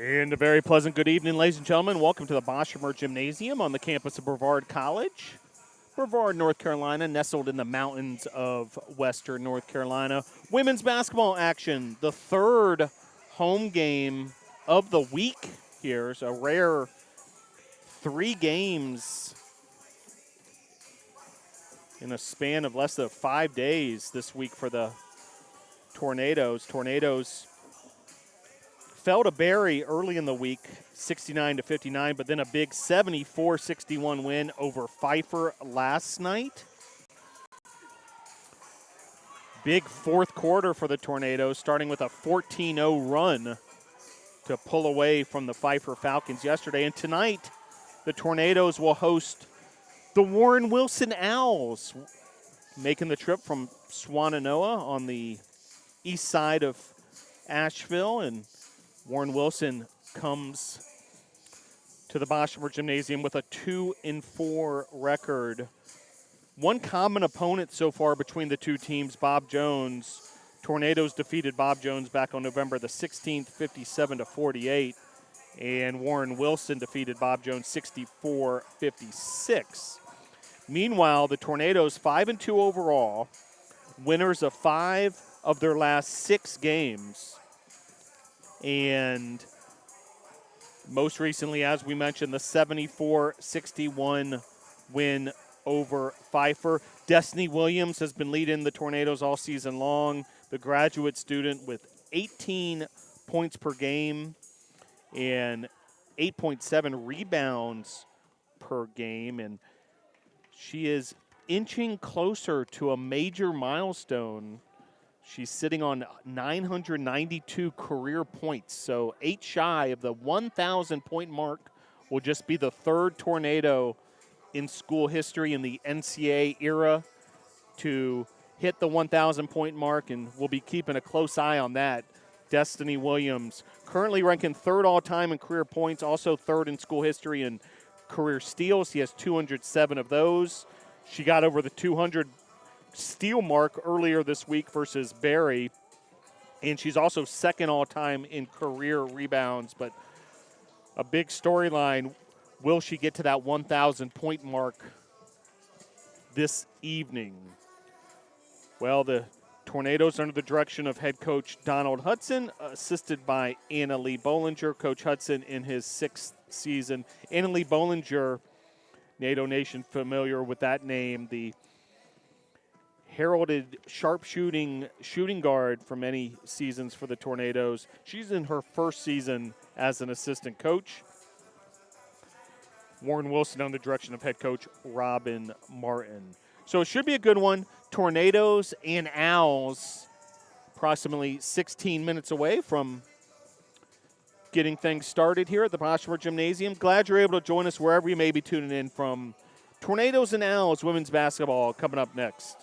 And a very pleasant good evening, ladies and gentlemen. Welcome to the Boshemer Gymnasium on the campus of Brevard College. Brevard, North Carolina, nestled in the mountains of western North Carolina. Women's basketball action, the third home game of the week here. So a rare 3 games in a span of less than 5 days this week for the Tornadoes. Tornadoes fell to Barry early in the week, 69-59, but then a big 74-61 win over Pfeiffer last night. Big fourth quarter for the Tornadoes, starting with a 14-0 run to pull away from the Pfeiffer Falcons yesterday. And tonight, the Tornadoes will host the Warren Wilson Owls, making the trip from Swannanoa on the east side of Asheville. And Warren Wilson comes to the Boshemer Gymnasium with a 2-4 record. One common opponent so far between the two teams, Bob Jones. Tornadoes defeated Bob Jones back on November the 16th, 57-48. And Warren Wilson defeated Bob Jones 64-56. Meanwhile, the Tornadoes 5-2 overall, winners of 5 of their last 6 games. And most recently, as we mentioned, the 74-61 win over Pfeiffer. Destiny Williams has been leading the Tornadoes all season long, the graduate student with 18 points per game and 8.7 rebounds per game. And she is inching closer to a major milestone. She's sitting on 992 career points, so 8 shy of the 1,000-point mark. Will just be the third Tornado in school history in the NCAA era to hit the 1,000-point mark, and we'll be keeping a close eye on that. Destiny Williams, currently ranking third all-time in career points, also third in school history in career steals. He has 207 of those. She got over the 200 steal mark earlier this week versus Barry, and she's also second all-time in career rebounds. But a big storyline, will she get to that 1,000-point mark this evening? Well, the Tornadoes under the direction of head coach Donald Hudson, assisted by Anna Lee Bollinger. Coach Hudson in his 6th season. Anna Lee Bollinger, NATO Nation familiar with that name, the heralded sharpshooting shooting guard for many seasons for the Tornadoes. She's in her first season as an assistant coach. Warren Wilson on the direction of head coach Robin Martin. So it should be a good one. Tornadoes and Owls approximately 16 minutes away from getting things started here at the Boshemer Gymnasium. Glad you're able to join us wherever you may be tuning in from. Tornadoes and Owls women's basketball coming up next.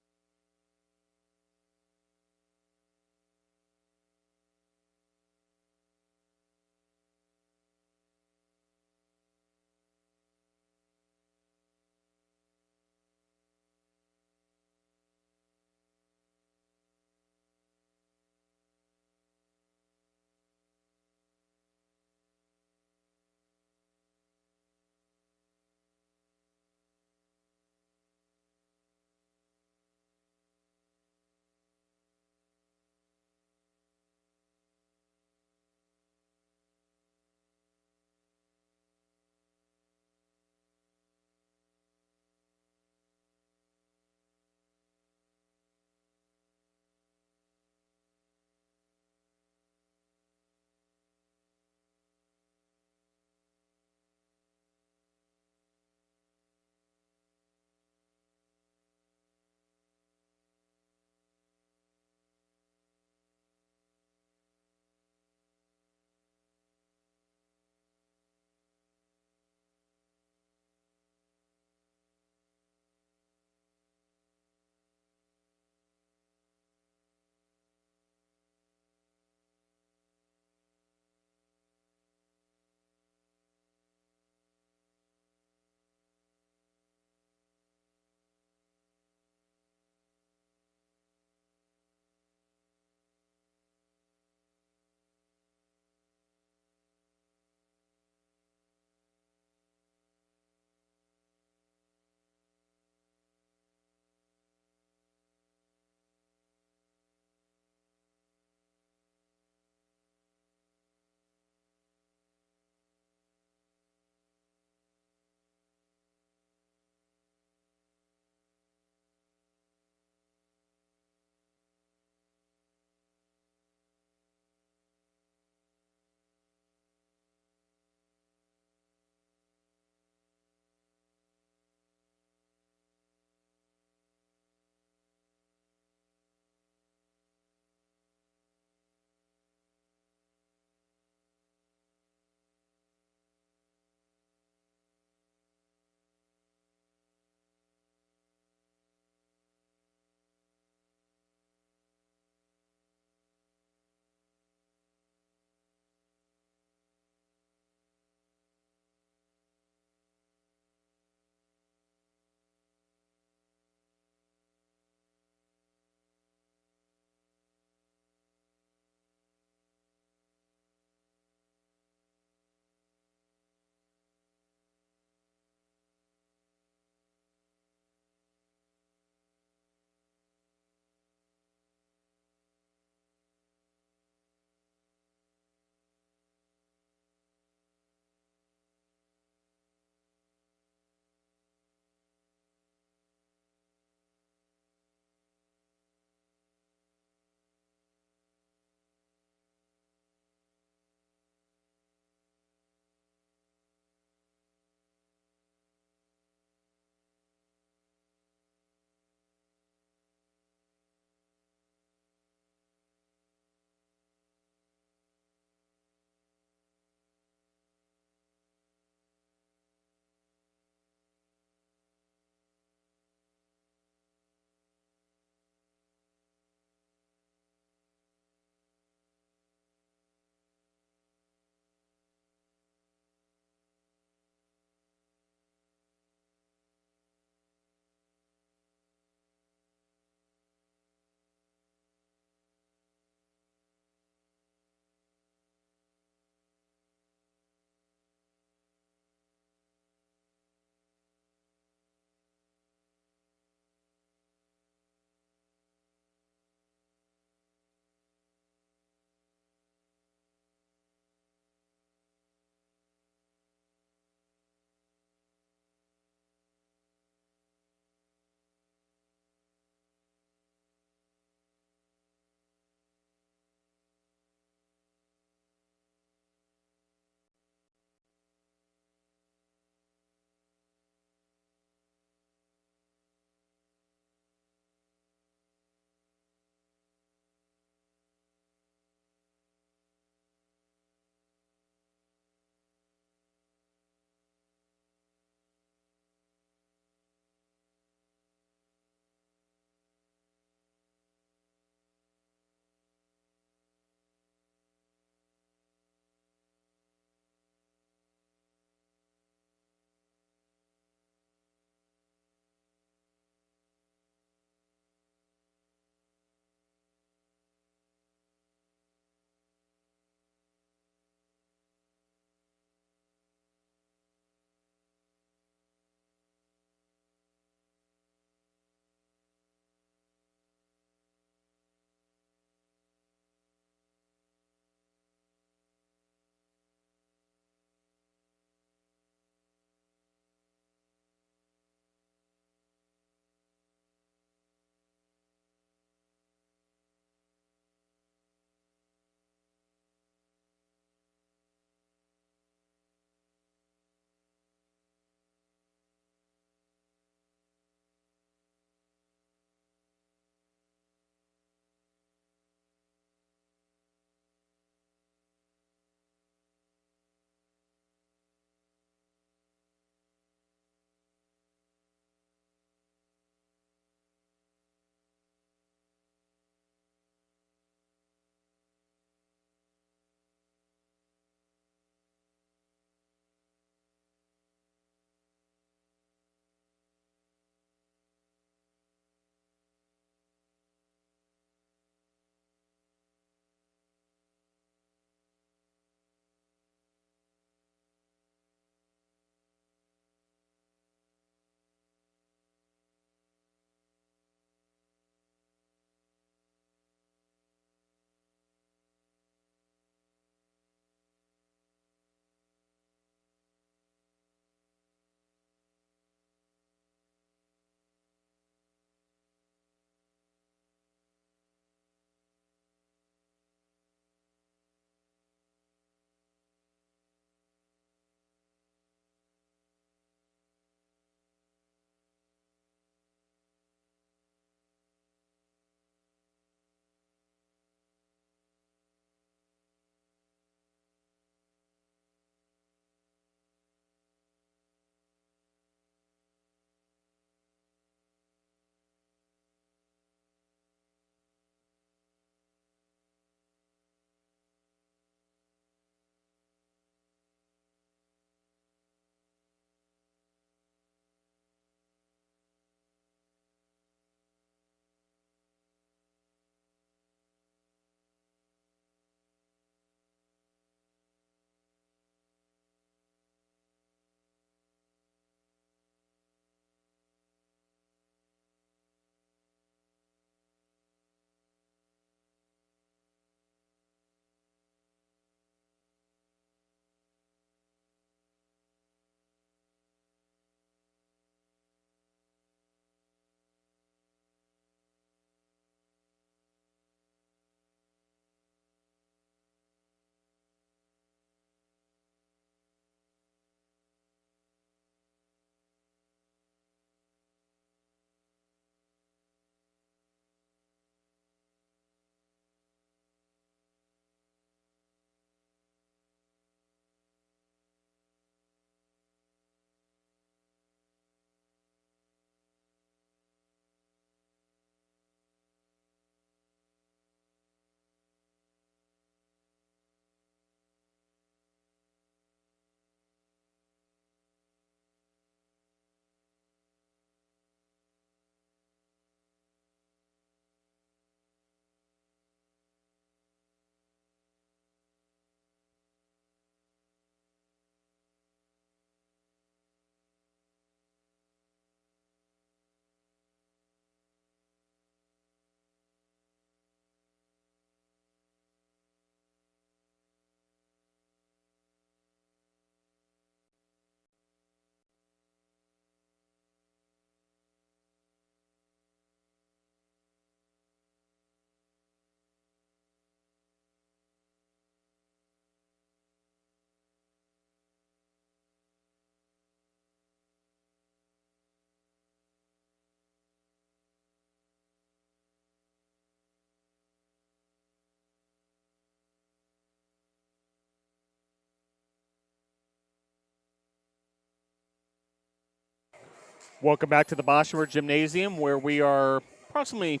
Welcome back to the Bosworth Gymnasium, where we are approximately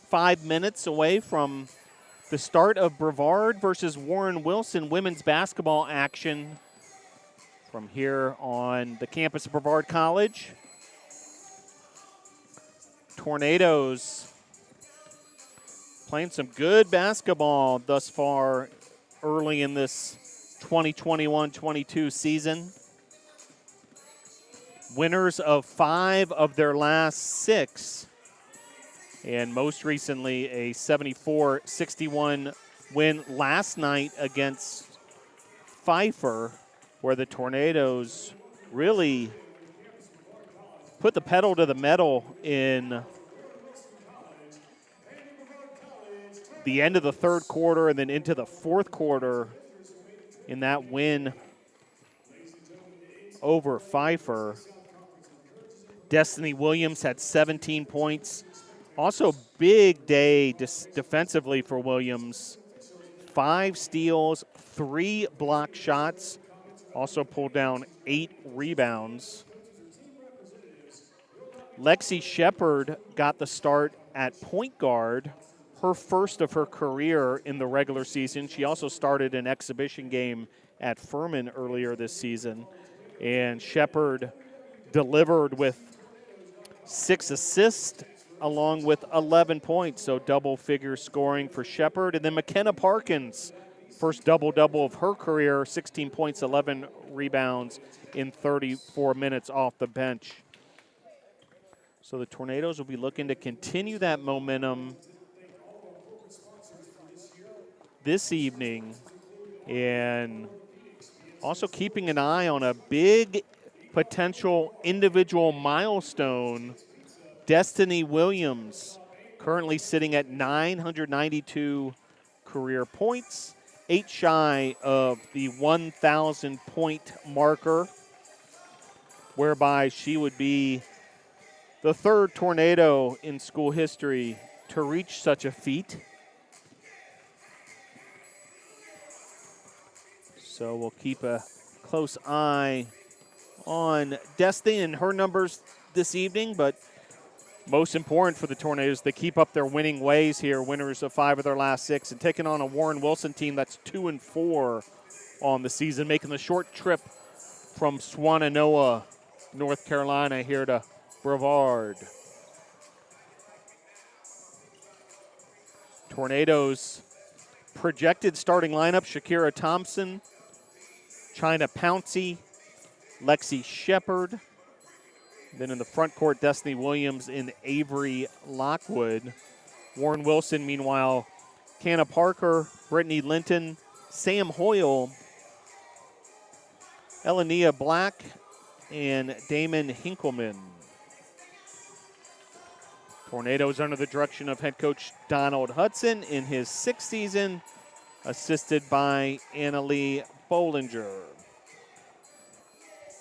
5 minutes away from the start of Brevard versus Warren Wilson women's basketball action from here on the campus of Brevard College. Tornadoes playing some good basketball thus far early in this 2021-22 season. Winners of 5 of their last 6, and most recently a 74-61 win last night against Pfeiffer, where the Tornadoes really put the pedal to the metal in the end of the third quarter and then into the fourth quarter in that win over Pfeiffer. Destiny Williams had 17 points. Also big day defensively for Williams. 5 steals, 3 block shots. Also pulled down 8 rebounds. Lexi Shepard got the start at point guard, her first of her career in the regular season. She also started an exhibition game at Furman earlier this season. And Shepard delivered with 6 assists along with 11 points, so double-figure scoring for Shepard. And then McKenna Parkins, first double-double of her career, 16 points, 11 rebounds in 34 minutes off the bench. So the Tornadoes will be looking to continue that momentum this evening, and also keeping an eye on a big potential individual milestone. Destiny Williams currently sitting at 992 career points, 8 shy of the 1,000 point marker, whereby she would be the 3rd Tornado in school history to reach such a feat. So we'll keep a close eye on Destiny and her numbers this evening, but most important for the Tornadoes, they keep up their winning ways here, winners of 5 of their last 6, and taking on a Warren Wilson team that's 2-4 on the season, making the short trip from Swannanoa, North Carolina, here to Brevard. Tornadoes projected starting lineup: Shakira Thompson, China Pouncey, Lexi Shepard. Then in the front court, Destiny Williams and Avery Lockwood. Warren Wilson, meanwhile, Canna Parker, Brittany Linton, Sam Hoyle, Elenia Black, and Damon Hinkleman. Tornadoes under the direction of head coach Donald Hudson in his 6th season, assisted by Annalie Bollinger.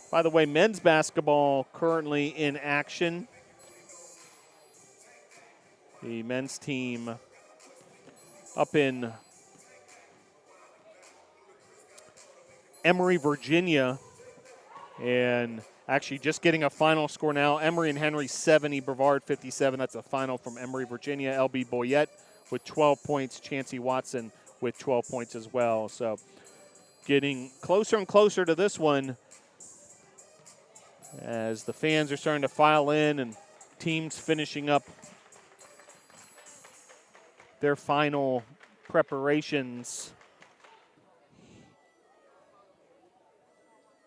By the way, men's basketball currently in action. The men's team up in Emory, Virginia, and actually just getting a final score now. Emory and Henry 70, Brevard 57. That's a final from Emory, Virginia. LB Boyette with 12 points. Chancey Watson with 12 points as well. So getting closer and closer to this one as the fans are starting to file in and teams finishing up their final preparations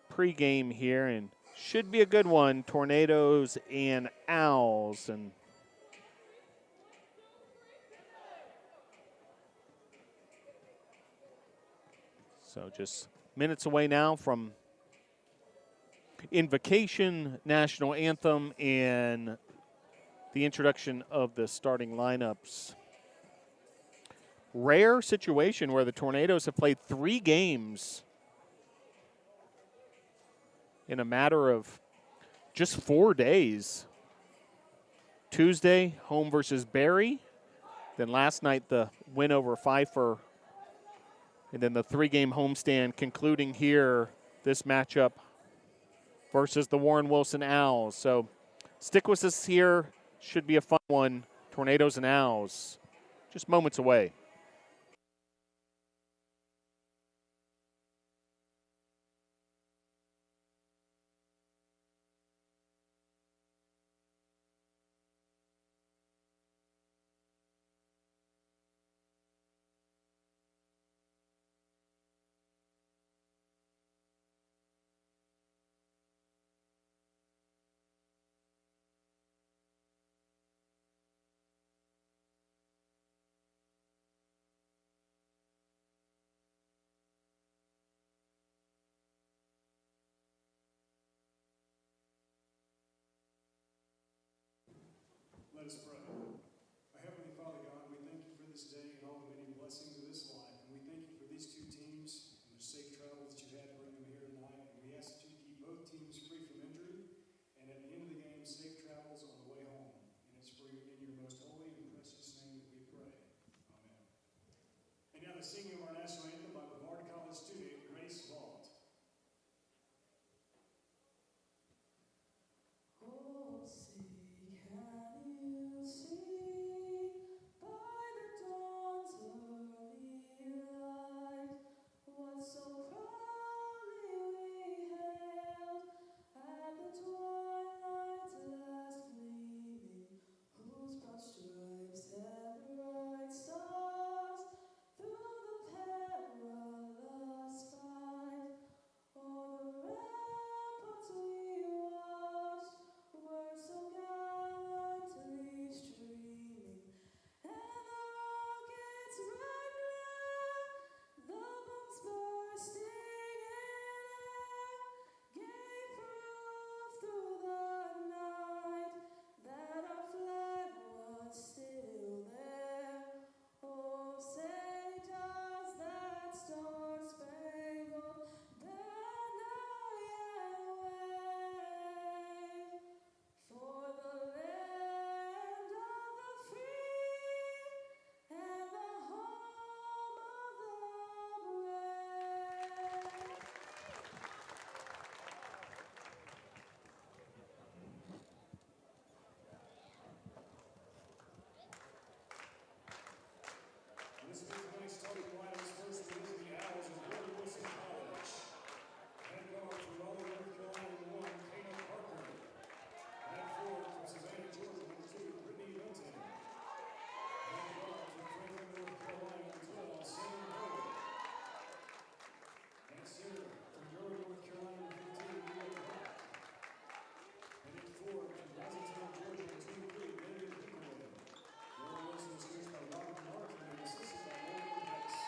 pre-game here, and should be a good one. Tornadoes and Owls, and so just minutes away now from Invocation, National Anthem, and the introduction of the starting lineups. Rare situation where the Tornadoes have played 3 games in a matter of just 4 days. Tuesday, home versus Barry. Then last night, the win over Pfeiffer. And then the 3-game homestand concluding here, this matchup versus the Warren Wilson Owls. So Stick with us here. Should be a fun one. Tornadoes and Owls, just moments away. Let us pray. Our Heavenly Father God, we thank you for this day and all the many blessings of this life. And we thank you for these two teams and the safe travel that you had to bring them here tonight. And we ask that you keep both teams free from injury. And at the end of the game, safe travels on the way home. And it's for you in your most holy and precious name that we pray. Amen. And now the singing of our national anthem by Brevard College student Grace Vaught. Oh, see, can you see by the dawn's early light what so proudly we hailed at the twilight's last gleaming, whose broad stripes and bright stars through the perilous fight o'er the ramparts we watched were so gallantly streaming, and the rocket's red glare, the bombs bursting in air, gave proof through the night that our flag was still there. Oh, say does that star-spangled banner yet wave for the land of the free and the home of the brave? This is tonight's starting lineups. First one is the Owls of Gordon Wilson College. Head guard from Raleigh, North Carolina, 1, Kana Parker. Head forward from Savannah, Georgia, number 2, Brittany Linton. Head guard from Franklin, North Carolina, number 12, Sam Howard. Head center from Durham, North Carolina, number 15, Neil Hawk. Headed forward from Rosentown, Georgia, number 23, Megan Pickering. Gordon Wilson is coached by Robert Martin and assisted by Logan Hicks.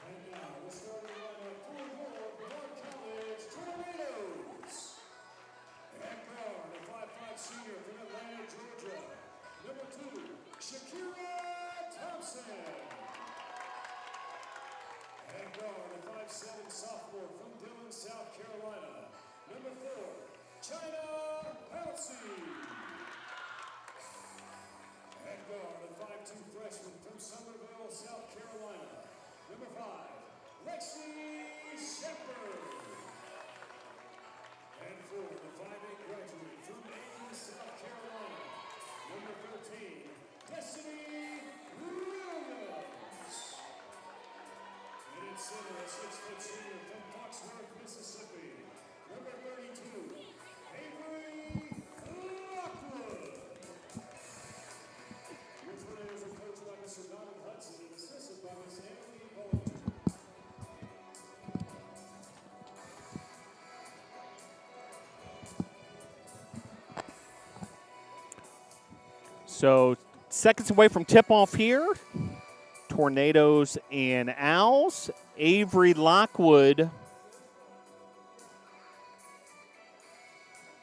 And now, the starting lineup for your Brevard College Tornadoes. At guard, a 5'5" senior from Atlanta, Georgia. Number 2, Shakira Thompson. At guard, a 5'7" sophomore from Dillon, South Carolina. Number 4, China Pouncey. At guard, a 5'2" freshman from Summerville, South Carolina. Number 5, Lexi Shepard. And 4, the 5'8" graduate from Ames, South Carolina. Number 13, Destiny Williams. And in center, a 6' senior from Foxworth, Mississippi. Number 32, Avery Lockwood. Your Tornadoes are coached by Mr. Donald Hudson and assisted by Miss Emily Bollinger. So seconds away from tip-off here. Tornadoes and Owls. Avery Lockwood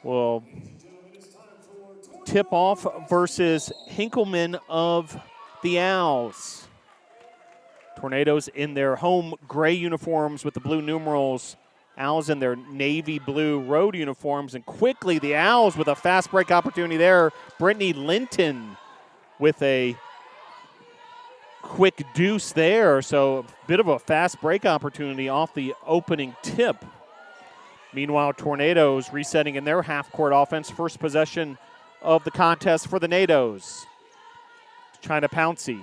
will tip off versus Hinkleman of the Owls. Tornadoes in their home gray uniforms with the blue numerals. Owls in their navy blue road uniforms. And quickly the Owls with a fast break opportunity there. Brittany Linton with a quick deuce there, so a bit of a fast break opportunity off the opening tip. Meanwhile, Tornadoes resetting in their half-court offense. First possession of the contest for the Nados. China Pouncey.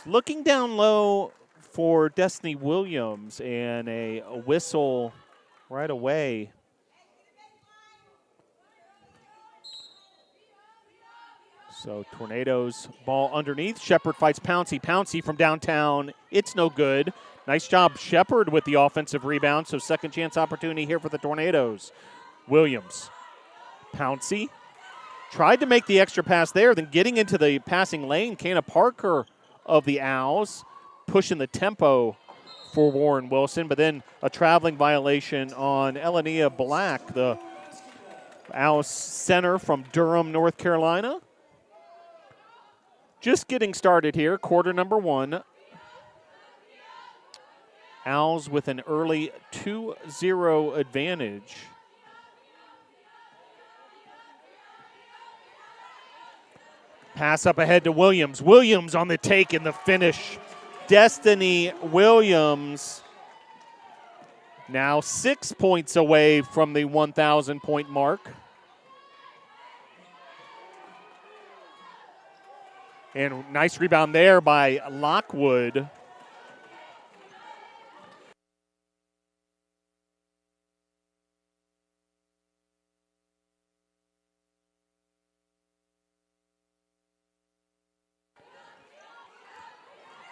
Looking down low for Destiny Williams, and a whistle right away. So Tornadoes ball underneath. Shepard fights Pouncey. Pouncey from downtown. It's no good. Nice job, Shepard, with the offensive rebound. So second chance opportunity here for the Tornadoes. Williams. Pouncey. Tried to make the extra pass there, then getting into the passing lane. Kana Parker of the Owls pushing the tempo for Warren Wilson, but then a traveling violation on Elenia Black, the Owls center from Durham, North Carolina. Just getting started here, quarter number 1. Owls with an early 2-0 advantage. Pass up ahead to Williams. Williams on the take in the finish. Destiny Williams now 6 points away from the 1,000-point mark. And nice rebound there by Lockwood.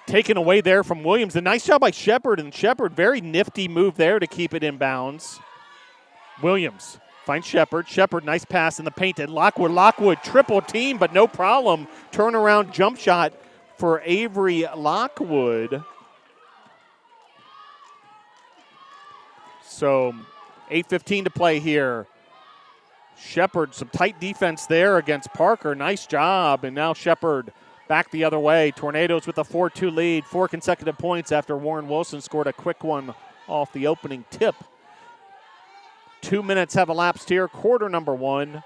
Taken away there from Williams. A nice job by Shepard, and Shepard, very nifty move there to keep it in bounds. Williams finds Shepard. Shepard, nice pass in the paint at Lockwood. Lockwood, triple team, but no problem. Turnaround jump shot for Avery Lockwood. So 8:15 to play here. Shepard, some tight defense there against Parker. Nice job, and now Shepard back the other way. Tornadoes with a 4-2 lead. 4 consecutive points after Warren Wilson scored a quick one off the opening tip. 2 minutes have elapsed here. Quarter number 1.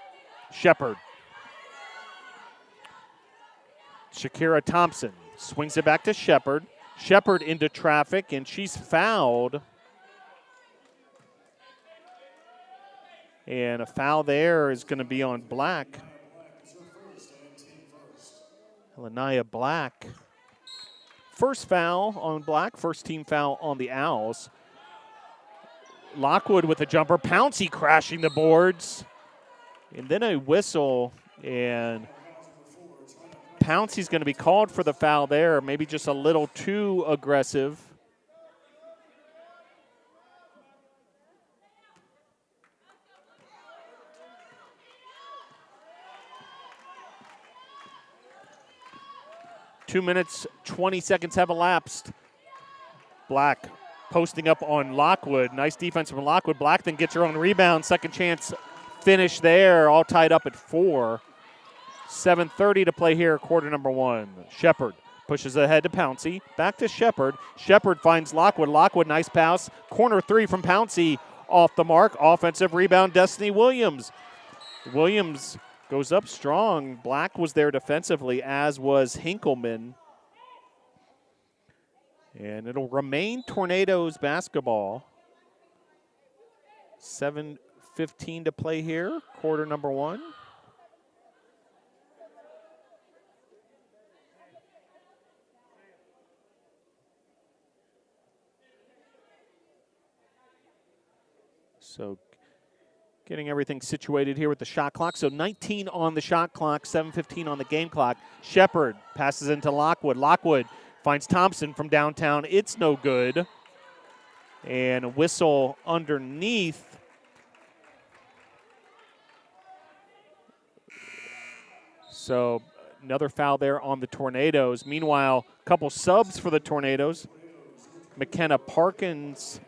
Shepard. Shakira Thompson swings it back to Shepard. Shepard into traffic, and she's fouled. And a foul there is going to be on Black. Lanaya Black. First foul on Black, first team foul on the Owls. Lockwood with a jumper. Pouncey crashing the boards. And then a whistle, and Pouncey's going to be called for the foul there. Maybe just a little too aggressive. Two minutes, 20 seconds have elapsed. Black posting up on Lockwood. Nice defense from Lockwood. Black then gets her own rebound. Second chance finish there, all tied up at 4. 7:30 to play here, quarter number 1. Shepard pushes ahead to Pouncey. Back to Shepard. Shepard finds Lockwood. Lockwood, nice pass. Corner 3 from Pouncey off the mark. Offensive rebound, Destiny Williams. Williams goes up strong. Black was there defensively, as was Hinkleman. And it'll remain Tornadoes basketball. 7:15 to play here, quarter number 1. So getting everything situated here with the shot clock. So 19 on the shot clock, 7:15 on the game clock. Shepard passes into Lockwood. Lockwood finds Thompson from downtown. It's no good. And a whistle underneath. So another foul there on the Tornadoes. Meanwhile, a couple subs for the Tornadoes. McKenna Parkins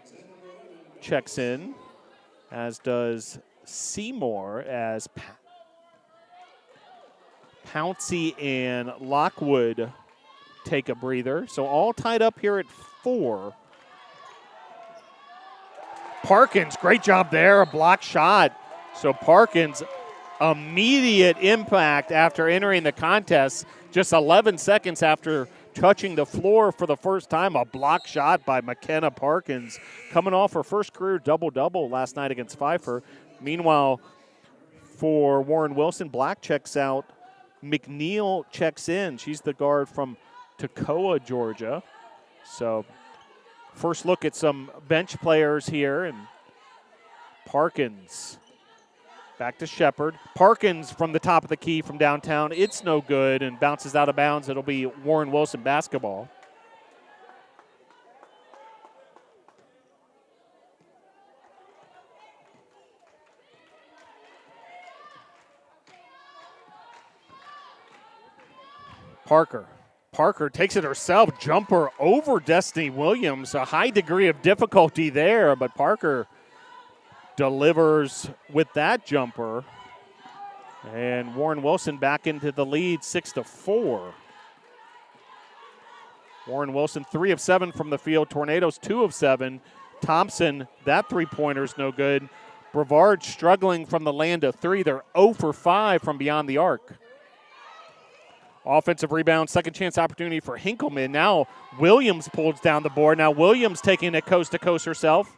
checks in, as does Seymour, as Pouncey and Lockwood take a breather. So all tied up here at 4. Parkins, great job there, a block shot. So Parkins, immediate impact after entering the contest, just 11 seconds after touching the floor for the first time. A block shot by McKenna Parkins, coming off her first career double-double last night against Pfeiffer. Meanwhile, for Warren Wilson, Black checks out. McNeil checks in. She's the guard from Toccoa, Georgia. So first look at some bench players here. And Parkins back to Shepard. Parkins from the top of the key from downtown. It's no good and bounces out of bounds. It'll be Warren Wilson basketball. Parker takes it herself. Jumper over Destiny Williams. A high degree of difficulty there, but Parker delivers with that jumper. And Warren Wilson back into the lead, 6-4. Warren Wilson, 3 of 7 from the field. Tornadoes, 2 of 7. Thompson, that three-pointer's no good. Brevard struggling from the land of 3. They're 0 for 5 from beyond the arc. Offensive rebound, second chance opportunity for Hinkleman. Now Williams pulls down the board. Now Williams taking it coast to coast herself.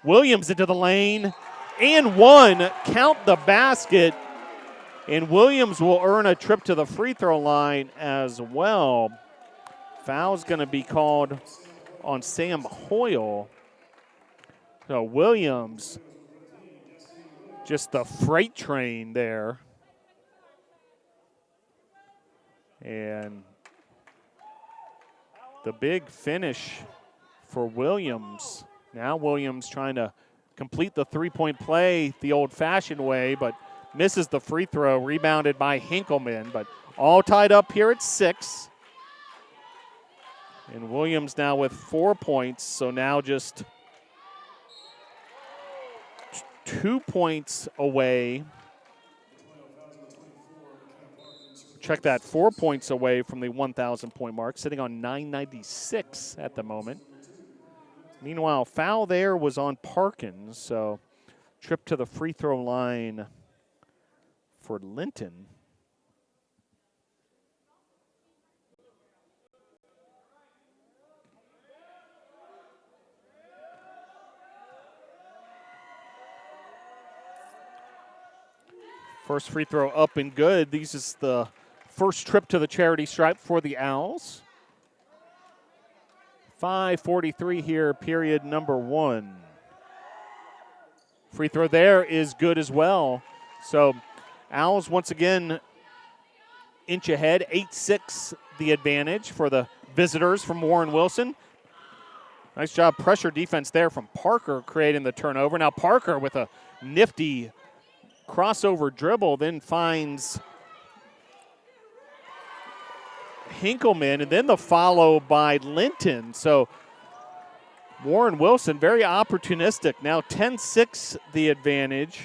Williams into the lane. And one, count the basket. And Williams will earn a trip to the free throw line as well. Foul's going to be called on Sam Hoyle. So Williams, just the freight train there. And the big finish for Williams. Now Williams trying to complete the three-point play the old-fashioned way, but misses the free throw, rebounded by Hinkleman. But all tied up here at 6. And Williams now with 4 points, so now just 2 points away. Check that, 4 points away from the 1,000-point mark, sitting on 996 at the moment. Meanwhile, foul there was on Parkins, so trip to the free throw line for Linton. First free throw up and good. This is the first trip to the charity stripe for the Owls. 5:43 here, period number 1. Free throw there is good as well. So Owls once again inch ahead, 8-6 the advantage for the visitors from Warren Wilson. Nice job pressure defense there from Parker creating the turnover. Now Parker with a nifty crossover dribble, then finds Hinkleman, and then the follow by Linton. So Warren Wilson, very opportunistic. Now 10-6 the advantage.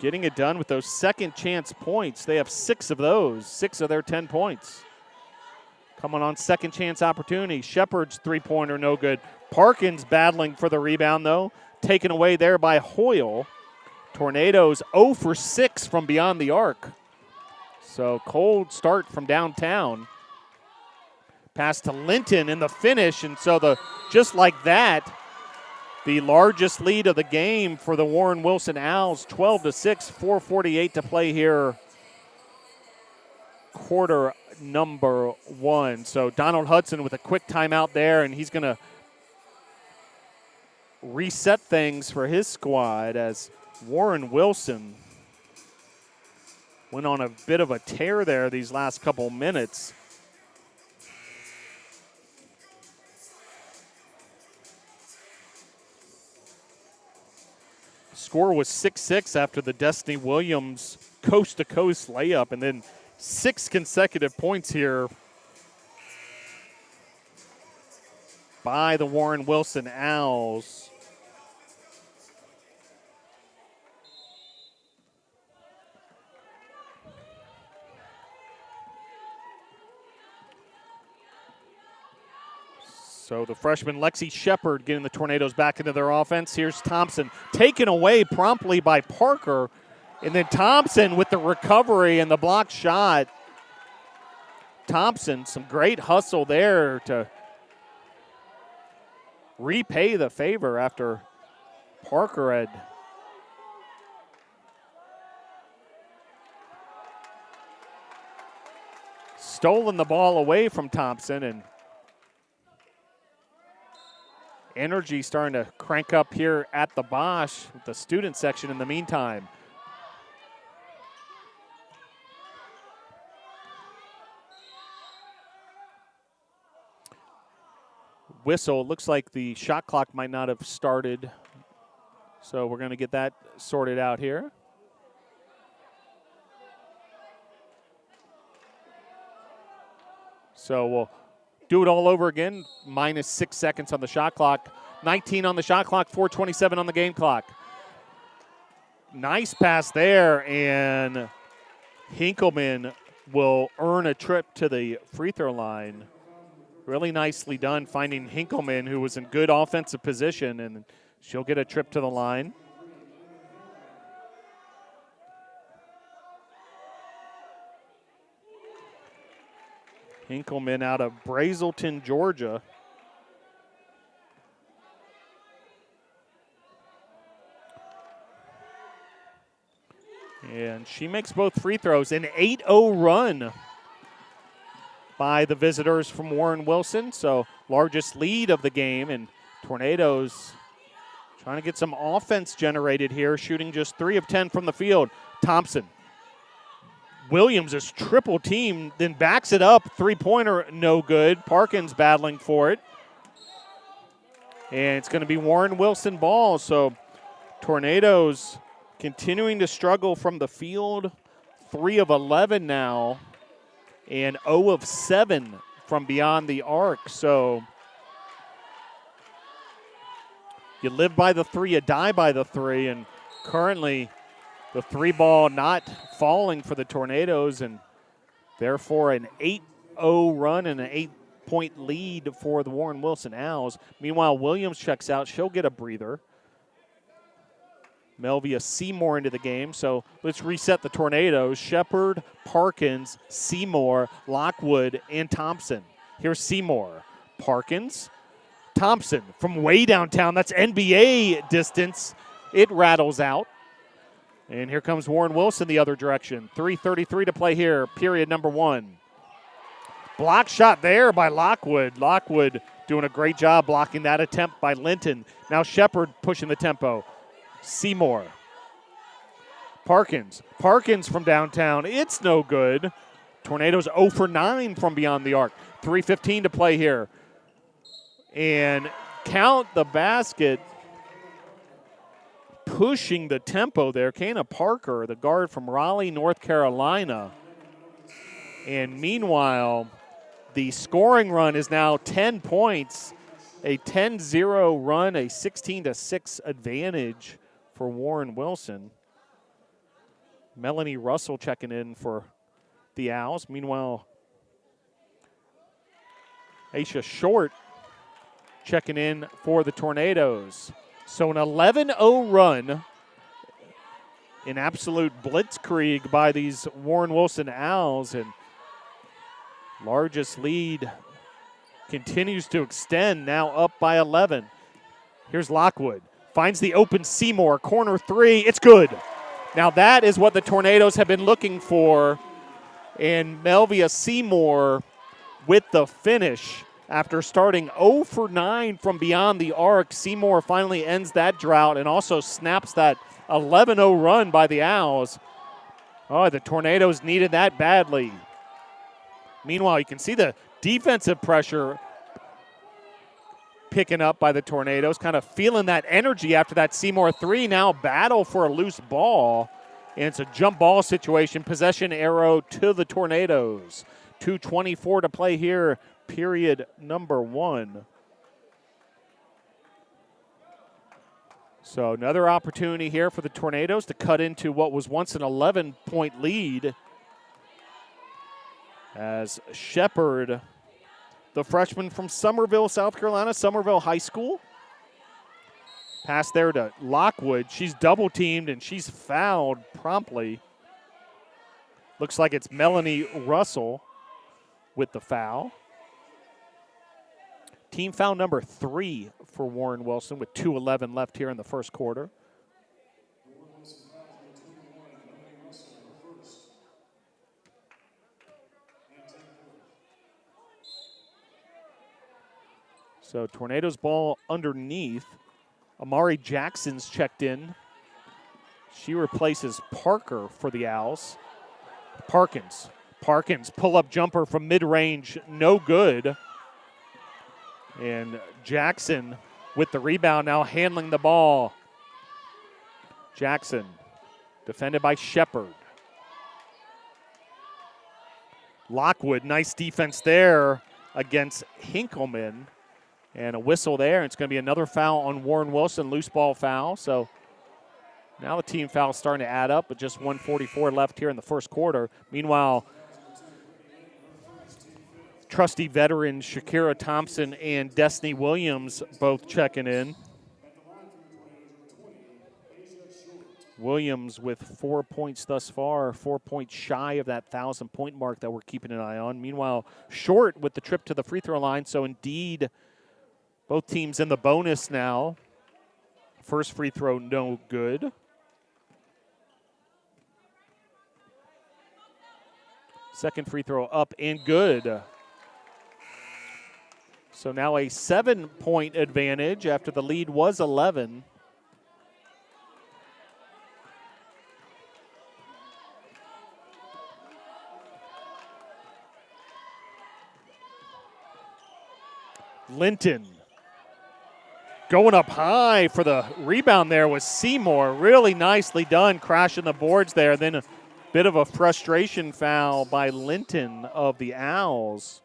Getting it done with those second chance points. They have 6 of those, 6 of their 10 points. Coming on second chance opportunity. Shepard's three-pointer, no good. Parkins battling for the rebound, though. Taken away there by Hoyle. Tornadoes 0 for 6 from beyond the arc. So cold start from downtown. Pass to Linton in the finish, and so just like that, the largest lead of the game for the Warren Wilson Owls, 12-6, 4:48 to play here, quarter number 1. So Donald Hudson with a quick timeout there, and he's going to reset things for his squad as Warren Wilson went on a bit of a tear there these last couple minutes. Score was 6-6 after the Destiny Williams coast-to-coast layup, and then 6 consecutive points here by the Warren Wilson Owls. So the freshman Lexi Shepard getting the Tornadoes back into their offense. Here's Thompson taken away promptly by Parker. And then Thompson with the recovery and the block shot. Thompson, some great hustle there to repay the favor after Parker had stolen the ball away from Thompson, and energy starting to crank up here at the Bosch with the student section in the meantime. Whistle, looks like the shot clock might not have started, so we're going to get that sorted out here. So we'll do it all over again. Minus 6 seconds on the shot clock. 19 on the shot clock, 4:27 on the game clock. Nice pass there, and Hinkleman will earn a trip to the free throw line. Really nicely done, finding Hinkleman, who was in good offensive position, and she'll get a trip to the line. Hinkleman out of Brazelton, Georgia. And she makes both free throws. An 8-0 run by the visitors from Warren Wilson. So largest lead of the game, and Tornadoes trying to get some offense generated here, shooting just 3 of 10 from the field. Thompson. Williams is triple teamed, then backs it up. Three-pointer, no good. Parkins battling for it. And it's going to be Warren Wilson ball. So Tornadoes continuing to struggle from the field. 3 of 11 now. And 0 of 7 from beyond the arc. So you live by the 3, you die by the 3. And currently the 3 ball not falling for the Tornadoes, and therefore an 8-0 run and an 8-point lead for the Warren Wilson Owls. Meanwhile, Williams checks out. She'll get a breather. Melvia Seymour into the game. So let's reset the Tornadoes. Shepard, Parkins, Seymour, Lockwood, and Thompson. Here's Seymour. Parkins, Thompson from way downtown. That's NBA distance. It rattles out. And here comes Warren Wilson the other direction. 3:33 to play here, period number 1. Block shot there by Lockwood. Lockwood doing a great job blocking that attempt by Linton. Now Shepard pushing the tempo. Seymour. Parkins. Parkins from downtown. It's no good. Tornadoes 0 for 9 from beyond the arc. 3:15 to play here. And count the basket. Pushing the tempo there, Kana Parker, the guard from Raleigh, North Carolina. And meanwhile, the scoring run is now 10 points, a 10-0 run, a 16-6 advantage for Warren Wilson. Melanie Russell checking in for the Owls. Meanwhile, Aisha Short checking in for the Tornadoes. So an 11-0 run, an absolute blitzkrieg by these Warren Wilson Owls, and largest lead continues to extend, now up by 11. Here's Lockwood, finds the open Seymour, corner 3, it's good. Now that is what the Tornadoes have been looking for, and Melvia Seymour with the finish. After starting 0 for 9 from beyond the arc, Seymour finally ends that drought and also snaps that 11-0 run by the Owls. Oh, the Tornadoes needed that badly. Meanwhile, you can see the defensive pressure picking up by the Tornadoes, kind of feeling that energy after that Seymour 3. Now battle for a loose ball, and it's a jump ball situation. Possession arrow to the Tornadoes. 2:24 to play here. Period number 1. So another opportunity here for the Tornadoes to cut into what was once an 11-point lead, as Shepard, the freshman from Summerville, South Carolina, Summerville High School, pass there to Lockwood. She's double teamed and she's fouled promptly. Looks like it's Melanie Russell. with the foul. Team foul number 3 for Warren Wilson with 2:11 left here in the first quarter. So Tornadoes ball underneath. Amari Jackson's checked in. She replaces Parker for the Owls. Parkins pull-up jumper from mid-range, no good. And Jackson with the rebound now handling the ball. Jackson defended by Shepard. Lockwood, nice defense there against Hinkleman. And a whistle there. It's going to be another foul on Warren Wilson, loose ball foul. So now the team foul is starting to add up, but just 1:44 left here in the first quarter. Meanwhile, trusty veterans Shakira Thompson and Destiny Williams both checking in. Williams with 4 points thus far, 4 points shy of that 1,000-point mark that we're keeping an eye on. Meanwhile, Short with the trip to the free throw line, so indeed both teams in the bonus now. First free throw, no good. Second free throw up and good. So now a 7-point advantage after the lead was 11. Linton going up high for the rebound there was Seymour. Really nicely done, crashing the boards there. Then a bit of a frustration foul by Linton of the Owls.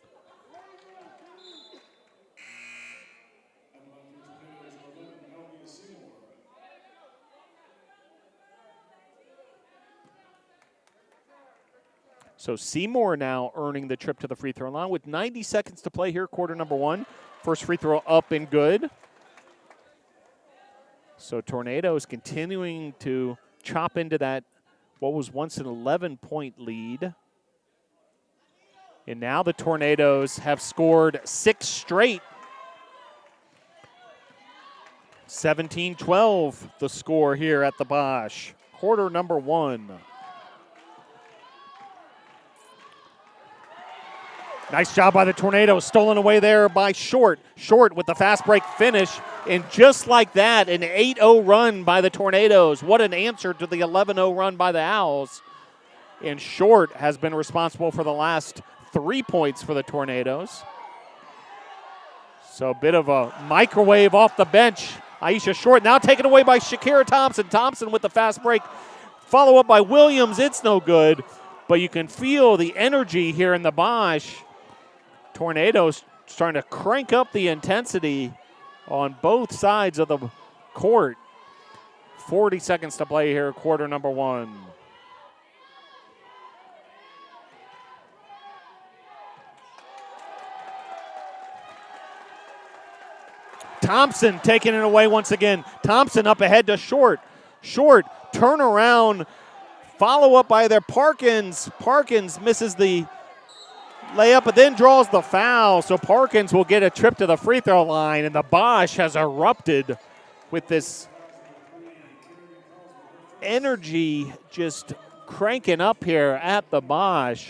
So Seymour now earning the trip to the free throw line with 90 seconds to play here, quarter number 1. First free throw up and good. So Tornadoes continuing to chop into that, what was once an 11-point lead. And now the Tornadoes have scored 6 straight. 17-12 the score here at the Bosch. Quarter number 1. Nice job by the Tornadoes, stolen away there by Short. Short with the fast break finish, and just like that, an 8-0 run by the Tornadoes. What an answer to the 11-0 run by the Owls. And Short has been responsible for the last 3 points for the Tornadoes. So a bit of a microwave off the bench. Aisha Short now taken away by Shakira Thompson. Thompson with the fast break. Follow up by Williams. It's no good, but you can feel the energy here in the Bosch. Tornadoes starting to crank up the intensity on both sides of the court. 40 seconds to play here, quarter number 1. Thompson taking it away once again. Thompson up ahead to Short. Short, turn around, follow up by their Parkins. Parkins misses the layup, but then draws the foul. So Parkins will get a trip to the free throw line, and the Bosch has erupted with this energy just cranking up here at the Bosch.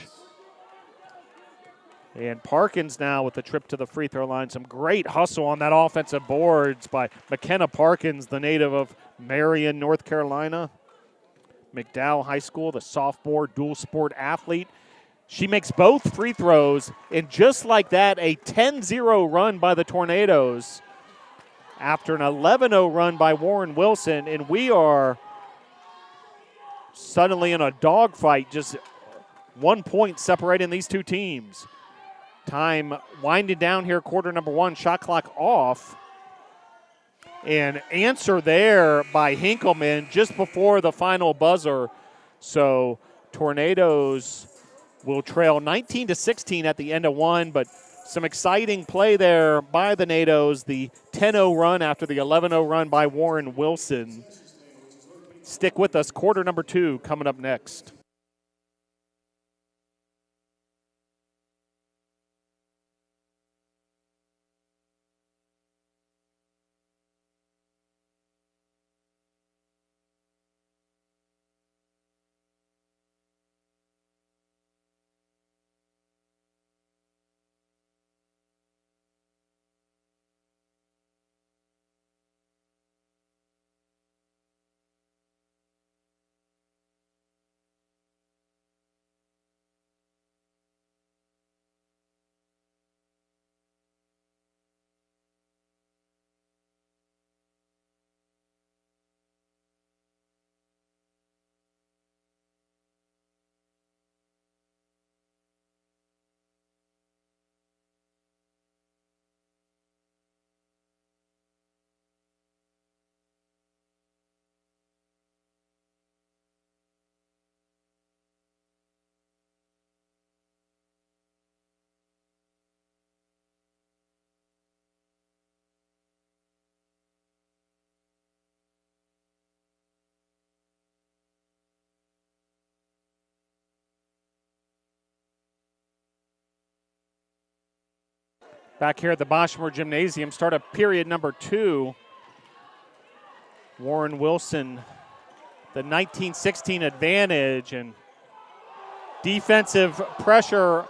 And Parkins now with the trip to the free throw line. Some great hustle on that offensive boards by McKenna Parkins, the native of Marion, North Carolina. McDowell High School, the sophomore dual sport athlete. She makes both free throws, and just like that, a 10-0 run by the Tornadoes after an 11-0 run by Warren Wilson, and we are suddenly in a dogfight, just 1 point separating these two teams. Time winding down here, quarter number 1, shot clock off. And answer there by Hinkleman just before the final buzzer. So Tornadoes will trail 19-16 at the end of 1, but some exciting play there by the Nados. The 10-0 run after the 11-0 run by Warren Wilson. Stick with us. Quarter number 2 coming up next. back here at the Boschmer Gymnasium. Start of period number 2. Warren Wilson, the 19-16 advantage, and defensive pressure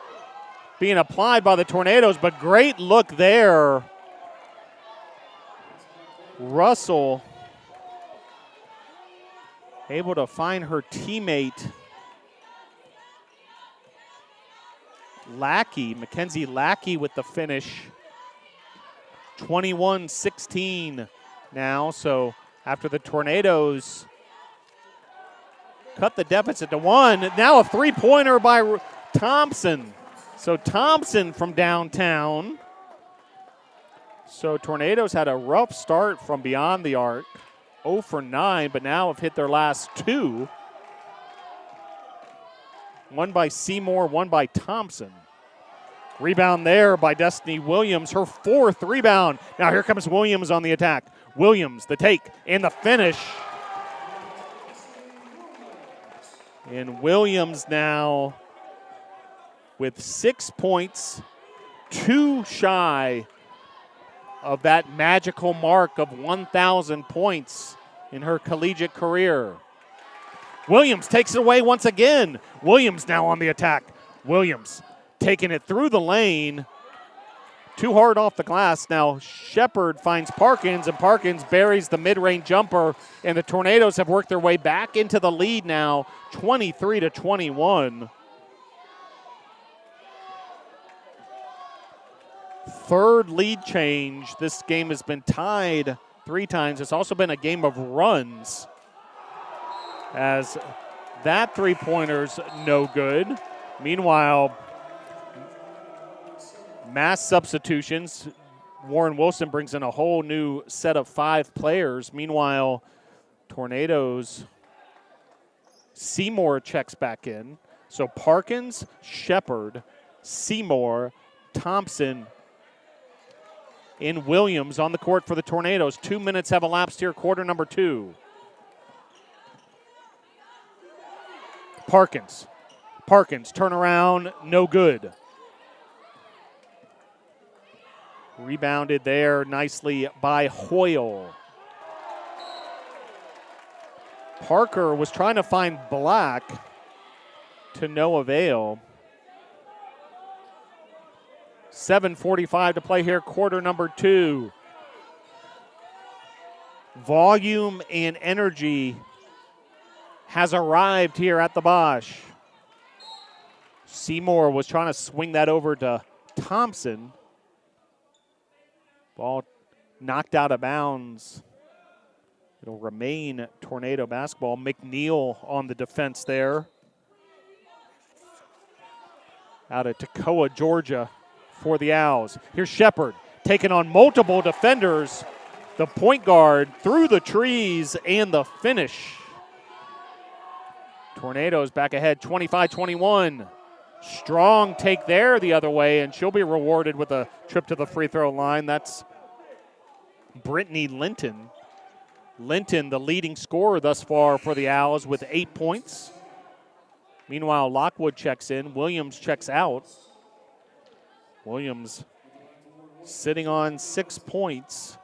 being applied by the Tornadoes, but great look there. Russell able to find her teammate Lackey, Mackenzie Lackey with the finish. 21-16 now, so after the Tornadoes cut the deficit to 1, now a three-pointer by Thompson. So Thompson from downtown. So Tornadoes had a rough start from beyond the arc. 0 for 9, but now have hit their last 2. One by Seymour, one by Thompson. Rebound there by Destiny Williams, her 4th rebound. Now here comes Williams on the attack. Williams, the take, and the finish. And Williams now with 6 points, 2 shy of that magical mark of 1,000 points in her collegiate career. Williams takes it away once again. Williams now on the attack. Williams taking it through the lane. Too hard off the glass. Now Shepard finds Parkins, and Parkins buries the mid-range jumper, and the Tornadoes have worked their way back into the lead now, 23-21. Third lead change. This game has been tied 3 times. It's also been a game of runs, as that three-pointer's no good. Meanwhile, mass substitutions. Warren Wilson brings in a whole new set of 5 players. Meanwhile, Tornadoes, Seymour checks back in. So Parkins, Shepard, Seymour, Thompson, and Williams on the court for the Tornadoes. 2 minutes have elapsed here, quarter number 2. Parkins, turnaround, no good. Rebounded there nicely by Hoyle. Parker was trying to find Black to no avail. 7:45 to play here, quarter number 2. Volume and energy has arrived here at the Bosch. Seymour was trying to swing that over to Thompson. Ball knocked out of bounds. It'll remain Tornado basketball. McNeil on the defense there. Out of Toccoa, Georgia for the Owls. Here's Shepard taking on multiple defenders. The point guard through the trees and the finish. Tornadoes back ahead 25-21. Strong take there the other way, and she'll be rewarded with a trip to the free throw line. That's Brittany Linton. Linton, the leading scorer thus far for the Owls with 8 points. Meanwhile, Lockwood checks in. Williams checks out. Williams sitting on 6 points.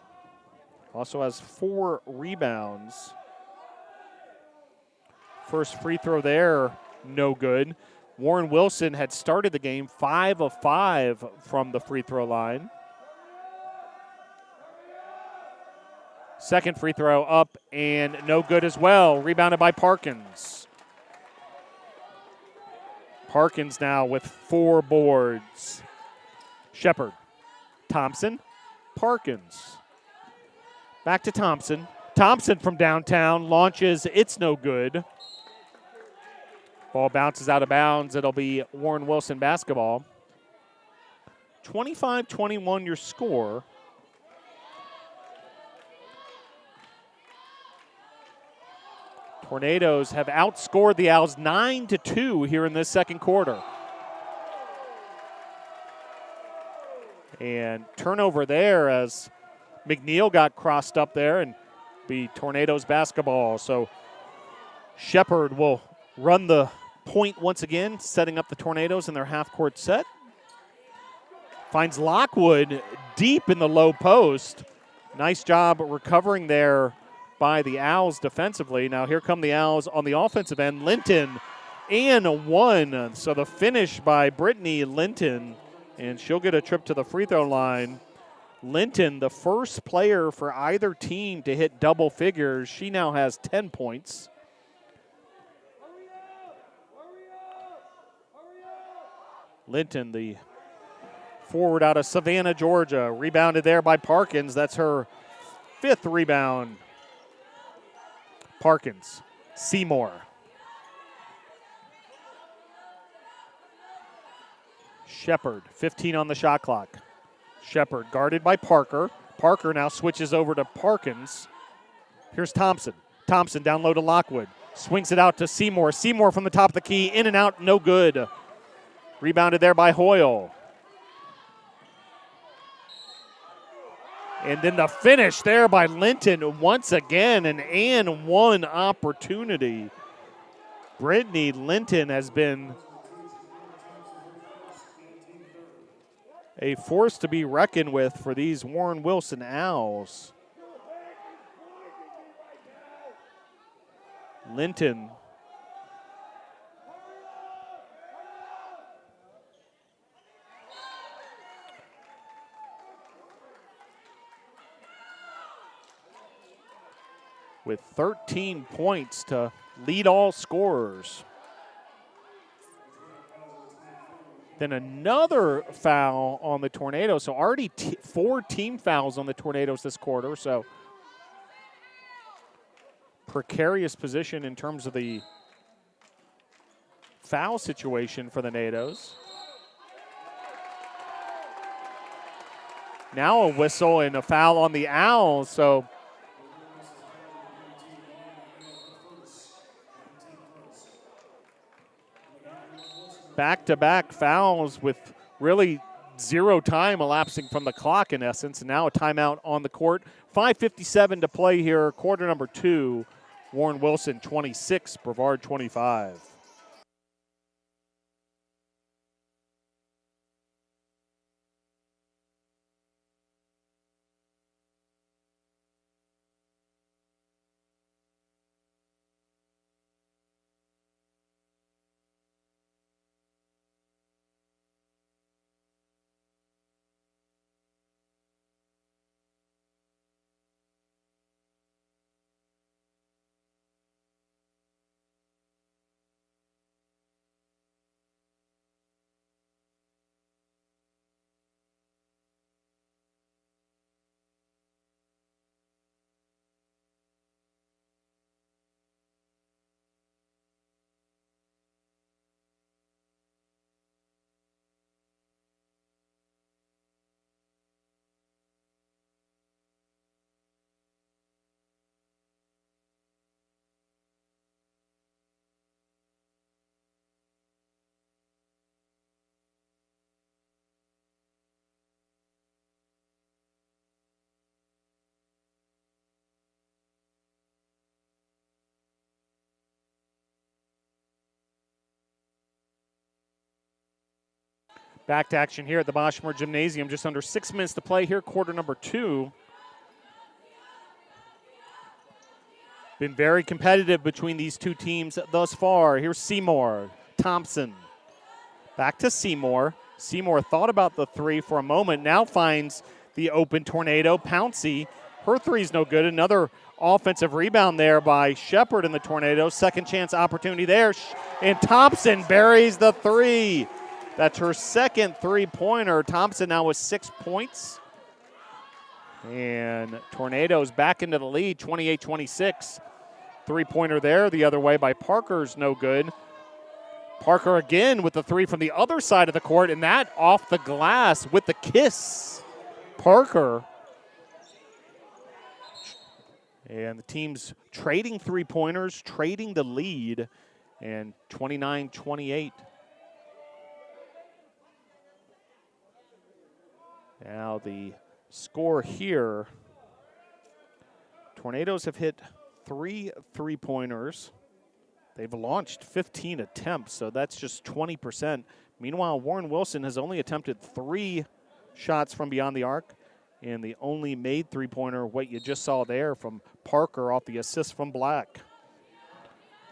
Also has 4 rebounds. First free throw there, no good. Warren Wilson had started the game 5 of 5 from the free throw line. Second free throw up and no good as well. Rebounded by Parkins. Parkins now with 4 boards. Shepard, Thompson, Parkins. Back to Thompson. Thompson from downtown launches. It's no good. Ball bounces out of bounds. It'll be Warren Wilson basketball. 25-21 your score. Tornadoes have outscored the Owls 9-2 here in this second quarter. And turnover there as McNeil got crossed up there, and be Tornadoes basketball. So Shepard will run the point once again, setting up the Tornadoes in their half-court set. Finds Lockwood deep in the low post. Nice job recovering there by the Owls defensively. Now here come the Owls on the offensive end. Linton and a 1. So the finish by Brittany Linton, and she'll get a trip to the free throw line. Linton, the first player for either team to hit double figures. She now has 10 points. Linton, the forward out of Savannah, Georgia. Rebounded there by Parkins. That's her 5th rebound. Parkins. Seymour. Shepard, 15 on the shot clock. Shepard guarded by Parker. Parker now switches over to Parkins. Here's Thompson. Thompson down low to Lockwood. Swings it out to Seymour. Seymour from the top of the key. In and out, no good. Rebounded there by Hoyle. And then the finish there by Linton. Once again, an and 1 opportunity. Brittany Linton has been a force to be reckoned with for these Warren Wilson Owls. Linton with 13 points to lead all scorers. Then another foul on the Tornadoes. So already 4 team fouls on the Tornadoes this quarter. So precarious position in terms of the foul situation for the NATOs. Now a whistle and a foul on the Owls. So back-to-back fouls with really 0 time elapsing from the clock in essence. And now a timeout on the court. 5:57 to play here, quarter number 2. Warren Wilson 26, Brevard 25. Back to action here at the Boschmer Gymnasium. Just under 6 minutes to play here, quarter number 2. Been very competitive between these two teams thus far. Here's Seymour, Thompson. Back to Seymour. Seymour thought about the 3 for a moment, now finds the open Tornado. Pouncey, her 3's no good. Another offensive rebound there by Shepard in the Tornadoes. Second chance opportunity there. And Thompson buries the 3. That's her second 3-pointer. Thompson now with 6 points. And Tornadoes back into the lead, 28-26. 3-pointer there the other way by Parker's no good. Parker again with the 3 from the other side of the court, and that off the glass with the kiss. Parker. And the team's trading 3-pointers, trading the lead, and 29-28. Now the score here, Tornadoes have hit 3 3-pointers. They've launched 15 attempts, so that's just 20%. Meanwhile, Warren Wilson has only attempted 3 shots from beyond the arc. And the only made three-pointer, what you just saw there from Parker off the assist from Black.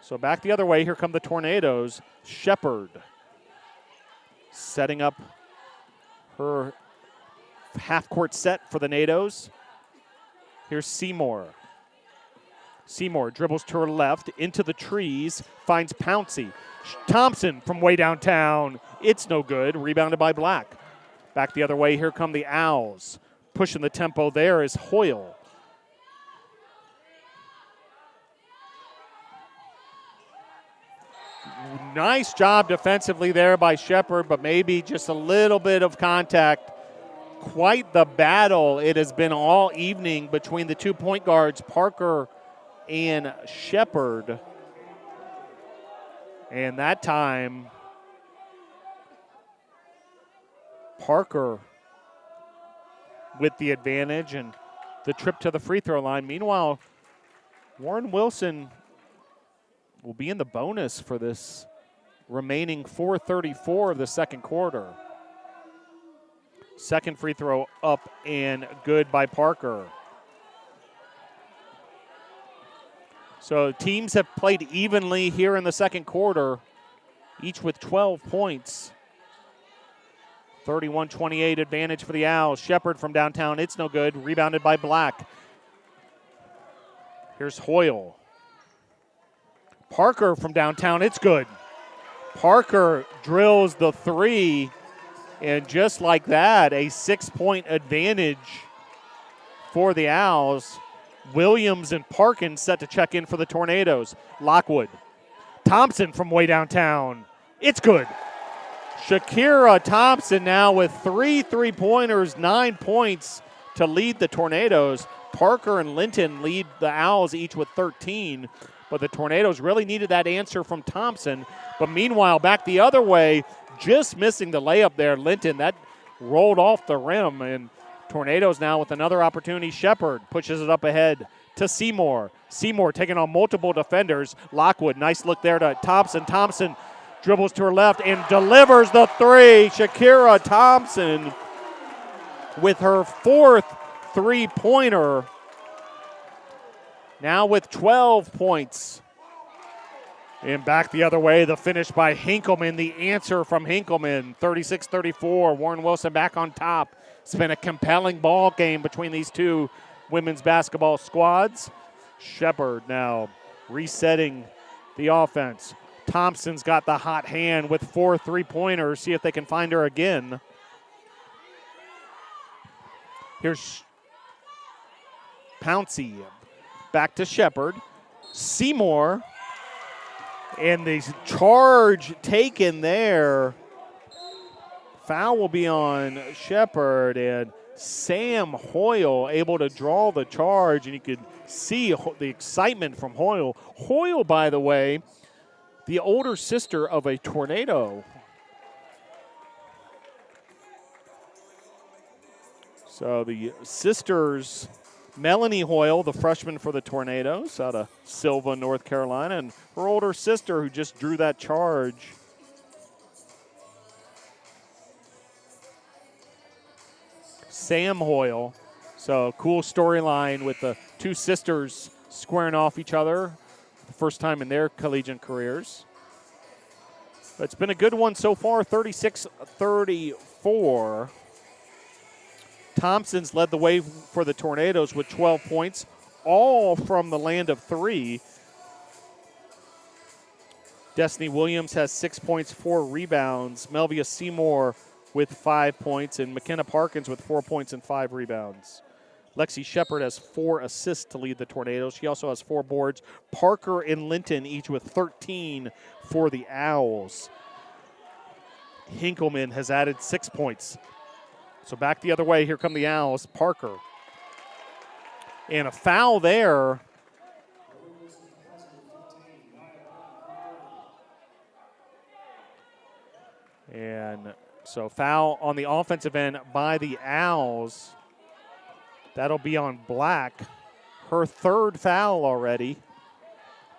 So back the other way, here come the Tornadoes. Shepard setting up her half-court set for the NATOs. Here's Seymour. Seymour dribbles to her left, into the trees, finds Pouncey. Thompson from way downtown. It's no good, rebounded by Black. Back the other way, here come the Owls. Pushing the tempo there is Hoyle. Nice job defensively there by Shepard, but maybe just a little bit of contact. Quite the battle it has been all evening between the 2 point guards, Parker and Shepard. And that time, Parker with the advantage and the trip to the free throw line. Meanwhile, Warren Wilson will be in the bonus for this remaining 4:34 of the second quarter. Second free throw up and good by Parker. So teams have played evenly here in the second quarter, each with 12 points. 31-28 advantage for the Owls. Shepard from downtown, it's no good. Rebounded by Black. Here's Hoyle. Parker from downtown, it's good. Parker drills the three, and just like that, a 6-point advantage for the Owls. Williams and Parkin set to check in for the Tornadoes. Lockwood. Thompson from way downtown. It's good. Shakira Thompson now with 3 3-pointers, 9 points to lead the Tornadoes. Parker and Linton lead the Owls each with 13. But the Tornadoes really needed that answer from Thompson. But meanwhile, back the other way, just missing the layup there. Linton, that rolled off the rim. And Tornadoes now with another opportunity. Shepard pushes it up ahead to Seymour. Seymour taking on multiple defenders. Lockwood, nice look there to Thompson. Thompson dribbles to her left and delivers the three. Shakira Thompson with her 4th 3-pointer. Now with 12 points. And back the other way, the finish by Hinkleman, the answer from Hinkleman. 36-34, Warren Wilson back on top. It's been a compelling ball game between these two women's basketball squads. Shepard now resetting the offense. Thompson's got the hot hand with 4 3-pointers. See if they can find her again. Here's Pouncey. Back to Shepard. Seymour. And the charge taken there. Foul will be on Shepard. And Sam Hoyle able to draw the charge. And you could see the excitement from Hoyle. Hoyle, by the way, the older sister of a Tornado. So the sisters, Melanie Hoyle, the freshman for the Tornadoes out of Silva, North Carolina, and her older sister who just drew that charge. Sam Hoyle. So cool storyline with the two sisters squaring off each other. The first time in their collegiate careers. But it's been a good one so far, 36-34. Thompson's led the way for the Tornadoes with 12 points, all from the land of 3. Destiny Williams has 6 points, 4 rebounds. Melvia Seymour with 5 points, and McKenna Parkins with 4 points and 5 rebounds. Lexi Shepard has 4 assists to lead the Tornadoes. She also has 4 boards. Parker and Linton each with 13 for the Owls. Hinkleman has added 6 points. So back the other way, here come the Owls. Parker. And a foul there. And so foul on the offensive end by the Owls. That'll be on Black. Her 3rd foul already.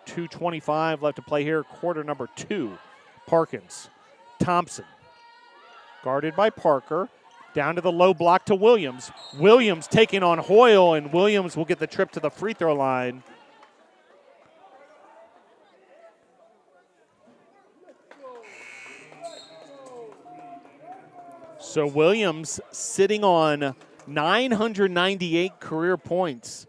2:25 left to play here, quarter number 2. Parkins. Thompson. Guarded by Parker. Down to the low block to Williams. Williams taking on Hoyle, and Williams will get the trip to the free throw line. So Williams sitting on 998 career points.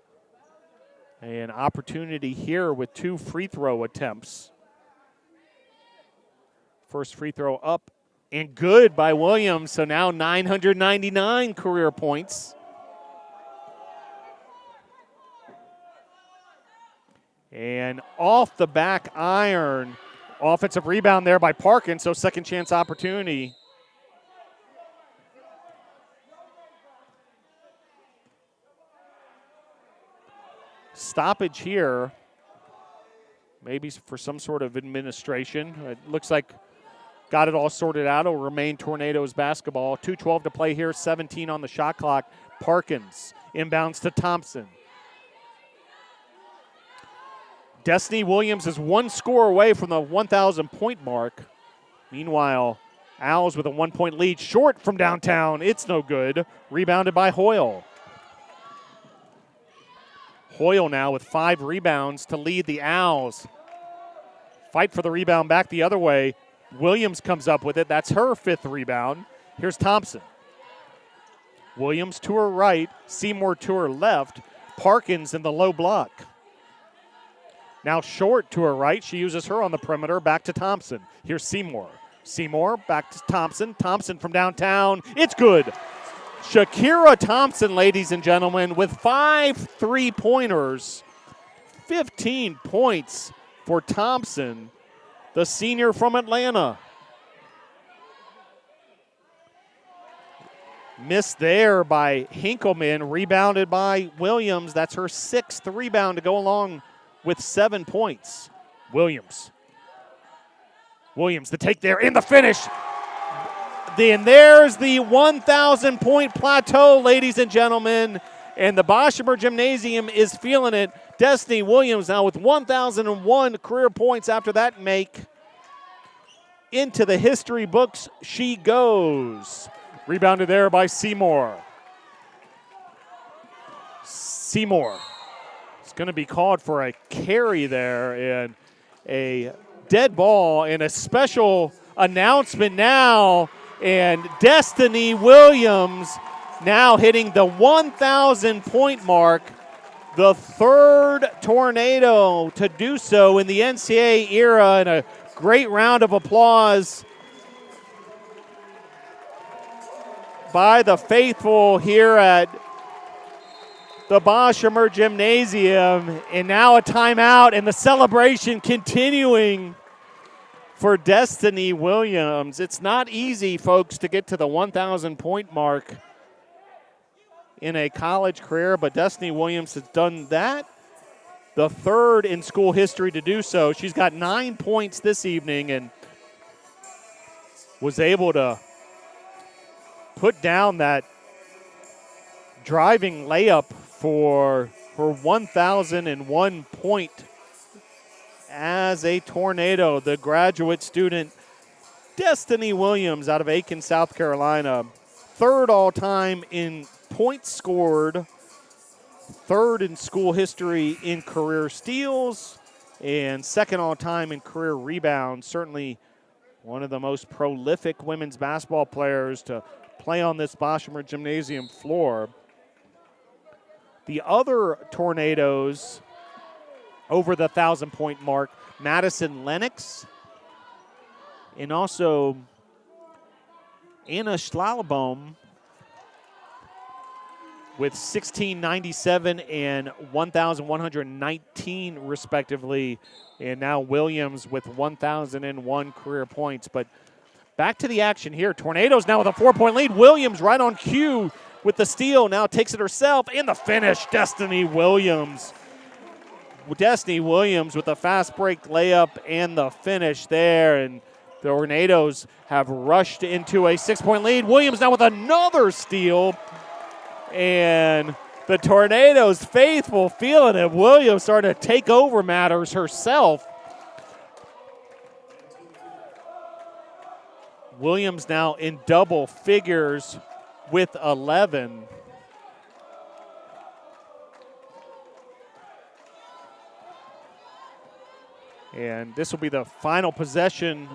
An opportunity here with 2 free throw attempts. First free throw up and good by Williams. So now 999 career points. And off the back iron, offensive rebound there by Parkin. So second chance opportunity. Stoppage here, maybe for some sort of administration. It looks like got it all sorted out. It'll remain Tornadoes basketball. 2:12 to play here, 17 on the shot clock. Parkins inbounds to Thompson. Destiny Williams is 1 score away from the 1,000-point mark. Meanwhile, Owls with a 1-point lead, short from downtown. It's no good. Rebounded by Hoyle. Hoyle now with 5 rebounds to lead the Owls. Fight for the rebound back the other way. Williams comes up with it. That's her 5th rebound. Here's Thompson. Williams to her right. Seymour to her left. Parkins in the low block. Now Short to her right. She uses her on the perimeter. Back to Thompson. Here's Seymour. Seymour back to Thompson. Thompson from downtown. It's good. Shakira Thompson, ladies and gentlemen, with 5 3-pointers. 15 points for Thompson, the senior from Atlanta. Missed there by Hinkleman, rebounded by Williams. That's her 6th rebound to go along with 7 points. Williams, the take there, and the finish. Then there's the 1,000-point plateau, ladies and gentlemen, and the Boshemer Gymnasium is feeling it. Destiny Williams now with 1,001 career points after that make. Into the history books she goes. Rebounded there by Seymour. Seymour is going to be called for a carry there and a dead ball and a special announcement now. And Destiny Williams now hitting the 1,000-point mark, the 3rd Tornado to do so in the NCAA era, and a great round of applause by the faithful here at the Boshemer Gymnasium. And now a timeout, and the celebration continuing for Destiny Williams. It's not easy, folks, to get to the 1,000-point mark in a college career, but Destiny Williams has done that, the 3rd in school history to do so. She's got 9 points this evening and was able to put down that driving layup for her 1,001 point as a Tornado. The graduate student, Destiny Williams, out of Aiken, South Carolina. 3rd all-time in points scored, 3rd in school history in career steals, and 2nd all-time in career rebounds. Certainly one of the most prolific women's basketball players to play on this Boshemer Gymnasium floor. The other Tornadoes over the 1,000-point mark, Madison Lennox, and also Anna Schlalbaum with 1,697 and 1,119 respectively, and now Williams with 1,001 career points. But back to the action here. Tornadoes now with a 4-point lead. Williams right on cue with the steal, now takes it herself, and the finish, Destiny Williams. Destiny Williams with a fast break layup and the finish there, and the Tornadoes have rushed into a 6-point lead. Williams now with another steal, and the Tornadoes faithful feeling it. Williams starting to take over matters herself. Williams now in double figures with 11. And this will be the final possession,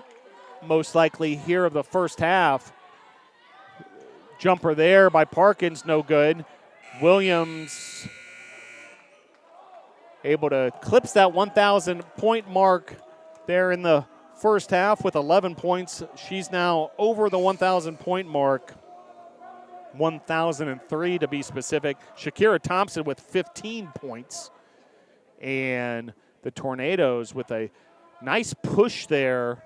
most likely, here of the first half. Jumper there by Parkins, no good. Williams able to clips that 1,000-point mark there in the first half with 11 points. She's now over the 1,000-point mark, 1,003 to be specific. Shakira Thompson with 15 points. And the Tornadoes with a nice push there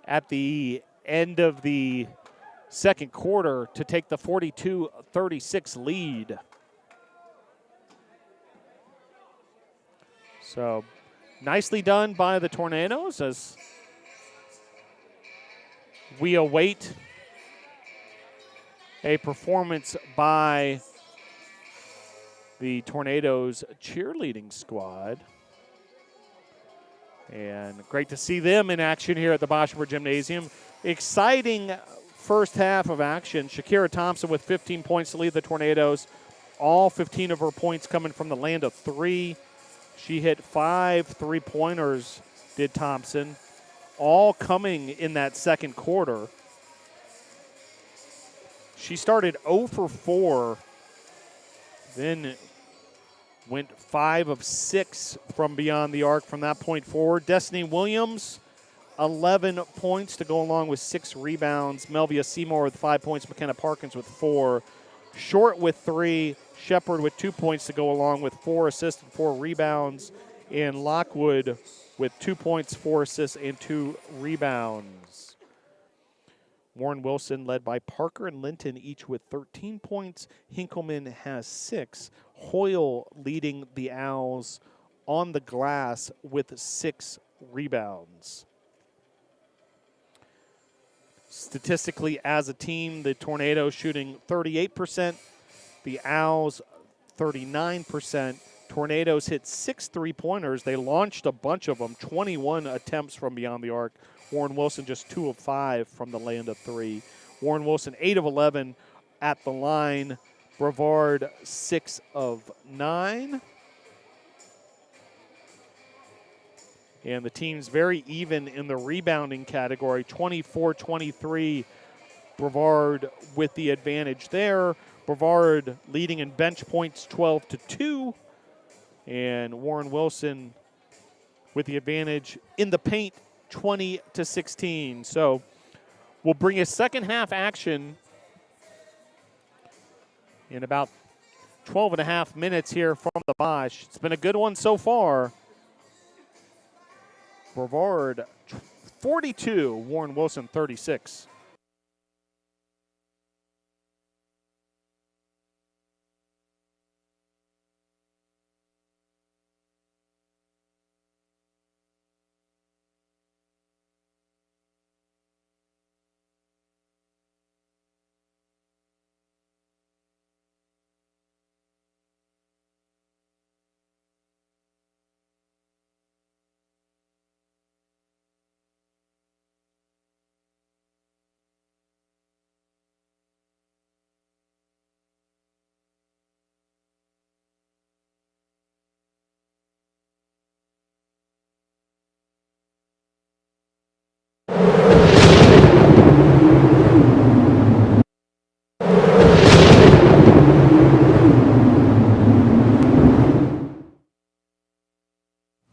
at the end of the second quarter to take the 42-36 lead. So nicely done by the Tornadoes as we await a performance by the Tornadoes cheerleading squad. And great to see them in action here at the Boschberg Gymnasium. Exciting first half of action. Shakira Thompson with 15 points to lead the Tornadoes. All 15 of her points coming from the land of three. She hit 5 3-pointers, did Thompson, all coming in that second quarter. She started 0 for 4, then went 5 of 6 from beyond the arc from that point forward. Destiny Williams, 11 points to go along with 6 rebounds. Melvia Seymour with 5 points. McKenna Parkins with 4. Short with 3. Shepard with 2 points to go along with 4 assists and 4 rebounds. And Lockwood with 2 points, 4 assists, and 2 rebounds. Warren Wilson led by Parker and Linton, each with 13 points. Hinkleman has 6. Hoyle leading the Owls on the glass with 6 rebounds. Statistically, as a team, the Tornadoes shooting 38%, the Owls 39%. Tornadoes hit 6 3-pointers. They launched a bunch of them, 21 attempts from beyond the arc. Warren Wilson just 2 of 5 from the land of 3. Warren Wilson 8 of 11 at the line. Brevard 6 of 9. And the team's very even in the rebounding category, 24-23. Brevard with the advantage there. Brevard leading in bench points 12-2. And Warren Wilson with the advantage in the paint 20-16. So we'll bring a second half action in about 12 and a half minutes here from the Bosch. It's been a good one so far. Brevard 42, Warren Wilson 36.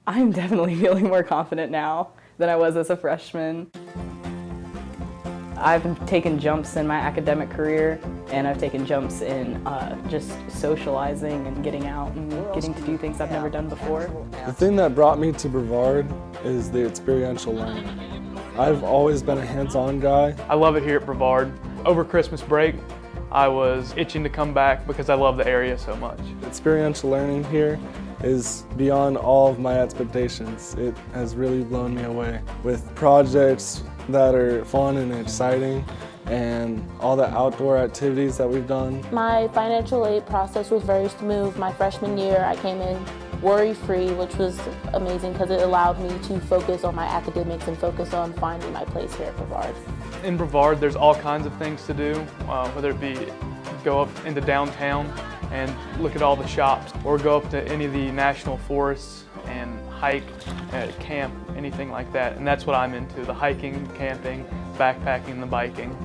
I'm definitely feeling more confident now than I was as a freshman. I've taken jumps in my academic career, and I've taken jumps in just socializing and getting out and getting to do things I've never done before. The thing that brought me to Brevard is the experiential learning. I've always been a hands-on guy. I love it here at Brevard. Over Christmas break, I was itching to come back because I love the area so much. Experiential learning here is beyond all of my expectations. It has really blown me away with projects that are fun and exciting and all the outdoor activities that we've done. My financial aid process was very smooth. My freshman year, I came in worry-free, which was amazing because it allowed me to focus on my academics and focus on finding my place here at Brevard. In Brevard, there's all kinds of things to do, whether it be go up into downtown and look at all the shops, or go up to any of the national forests and hike, camp, anything like that. And that's what I'm into, the hiking, camping, backpacking, and the biking.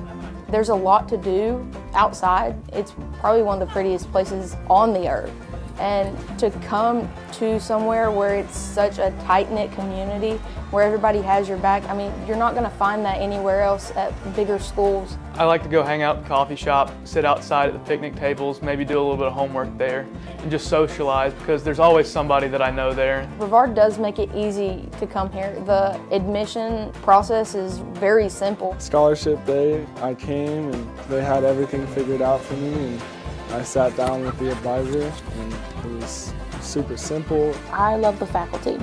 There's a lot to do outside. It's probably one of the prettiest places on the earth. And to come to somewhere where it's such a tight-knit community, where everybody has your back, I mean, you're not going to find that anywhere else at bigger schools. I like to go hang out at the coffee shop, sit outside at the picnic tables, maybe do a little bit of homework there, and just socialize because there's always somebody that I know there. Brevard does make it easy to come here. The admission process is very simple. Scholarship day, I came and they had everything figured out for me, and I sat down with the advisor and it was super simple. I love the faculty.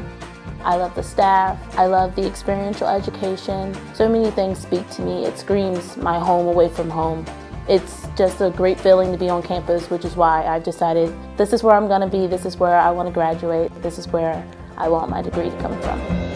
I love the staff. I love the experiential education. So many things speak to me. It screams my home away from home. It's just a great feeling to be on campus, which is why I've decided this is where I'm going to be, this is where I want to graduate, this is where I want my degree to come from.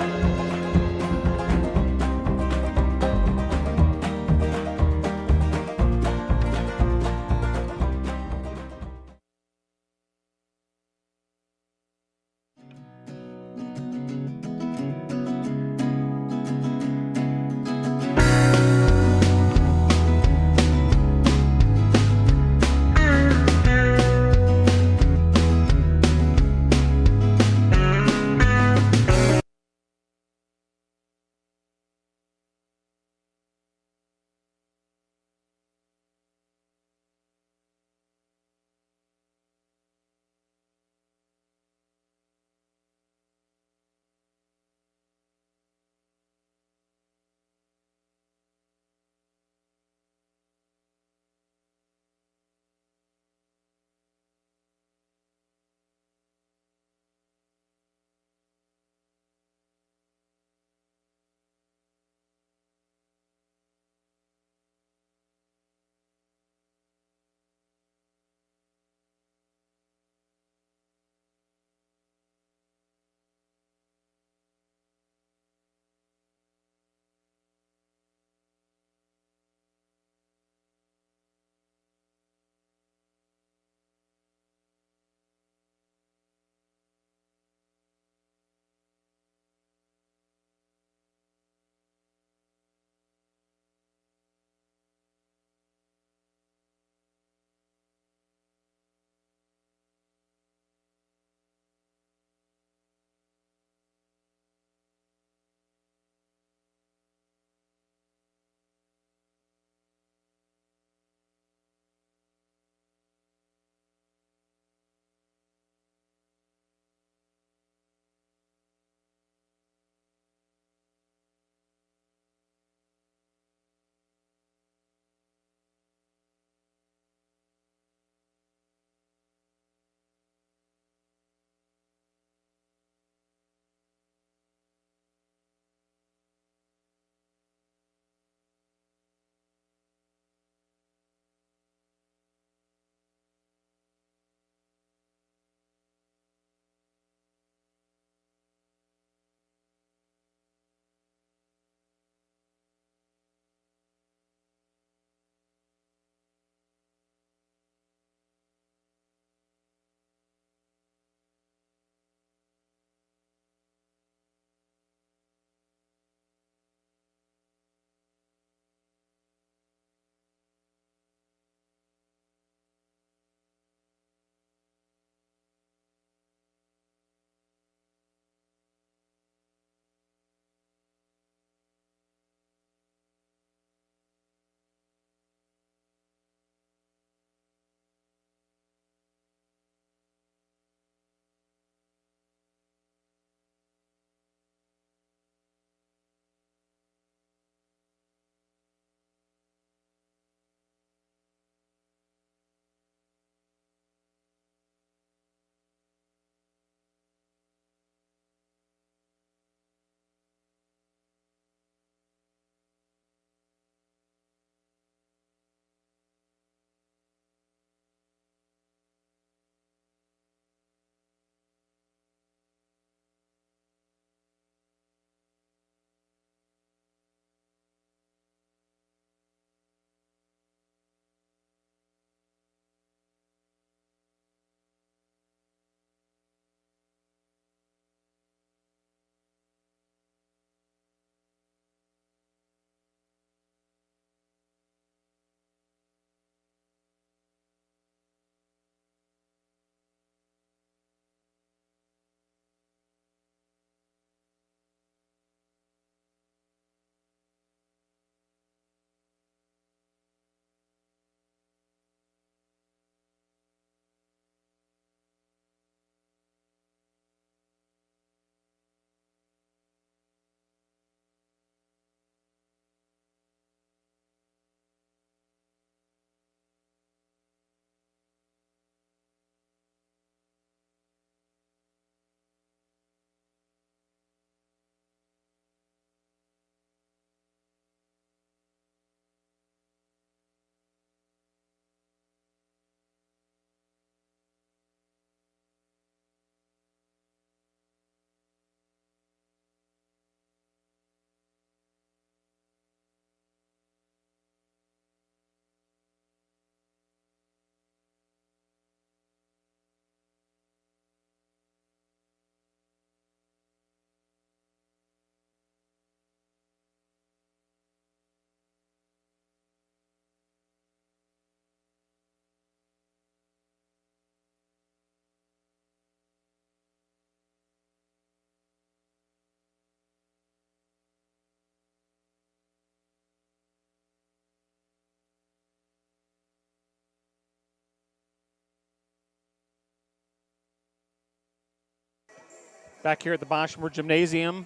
Back here at the Boschmer Gymnasium.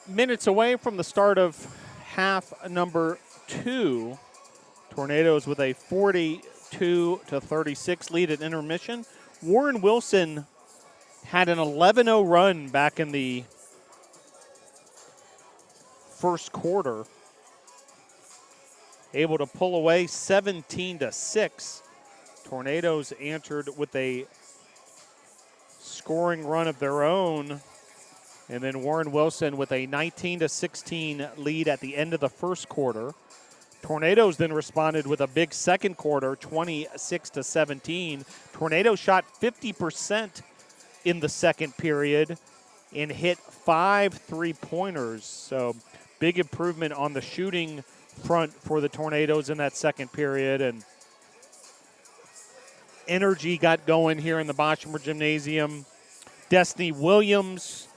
Minutes away from the start of half number 2. Tornadoes with a 42-36 lead at intermission. Warren Wilson had an 11-0 run back in the first quarter. Able to pull away 17-6. Tornadoes answered with a scoring run of their own. And then Warren Wilson with a 19-16 lead at the end of the first quarter. Tornadoes then responded with a big second quarter, 26-17. Tornadoes shot 50% in the second period and hit 5 3-pointers. So big improvement on the shooting front for the Tornadoes in that second period. And energy got going here in the Boschmer Gymnasium. Destiny Williams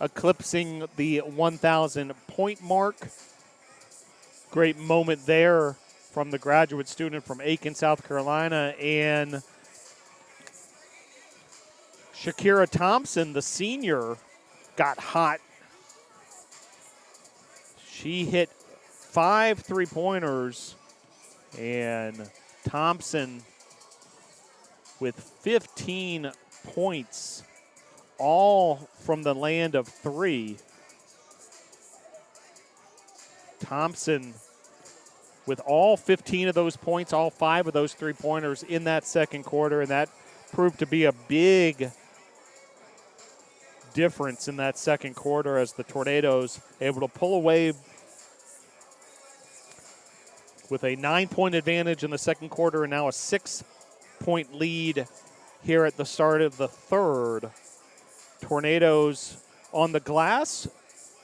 eclipsing the 1,000-point mark. Great moment there from the graduate student from Aiken, South Carolina. And Shakira Thompson, the senior, got hot. She hit 5 3-pointers, and Thompson with 15 points, all from the land of 3. Thompson with all 15 of those points, all 5 of those 3-pointers in that second quarter, and that proved to be a big difference in that second quarter as the Tornadoes able to pull away with a 9-point advantage in the second quarter and now a 6-point lead here at the start of the third. Tornadoes on the glass,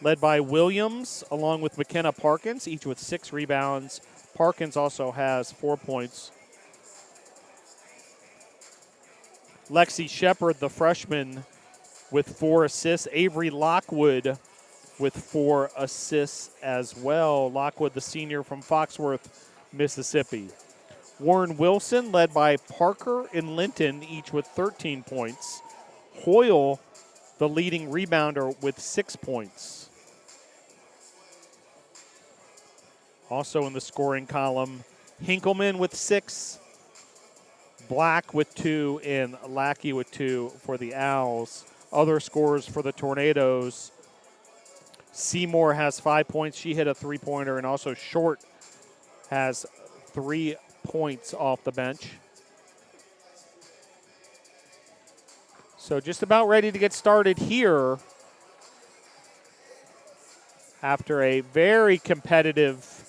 led by Williams along with McKenna Parkins, each with 6 rebounds. Parkins also has 4 points. Lexi Shepard, the freshman, with 4 assists. Avery Lockwood with 4 assists as well. Lockwood, the senior from Foxworth, Mississippi. Warren Wilson, led by Parker and Linton, each with 13 points. Hoyle, the leading rebounder, with 6 points. Also in the scoring column, Hinkleman with 6, Black with 2, and Lackey with 2 for the Owls. Other scores for the Tornadoes. Seymour has 5 points. She hit a 3-pointer, and also Short has 3 points off the bench. So just about ready to get started here after a very competitive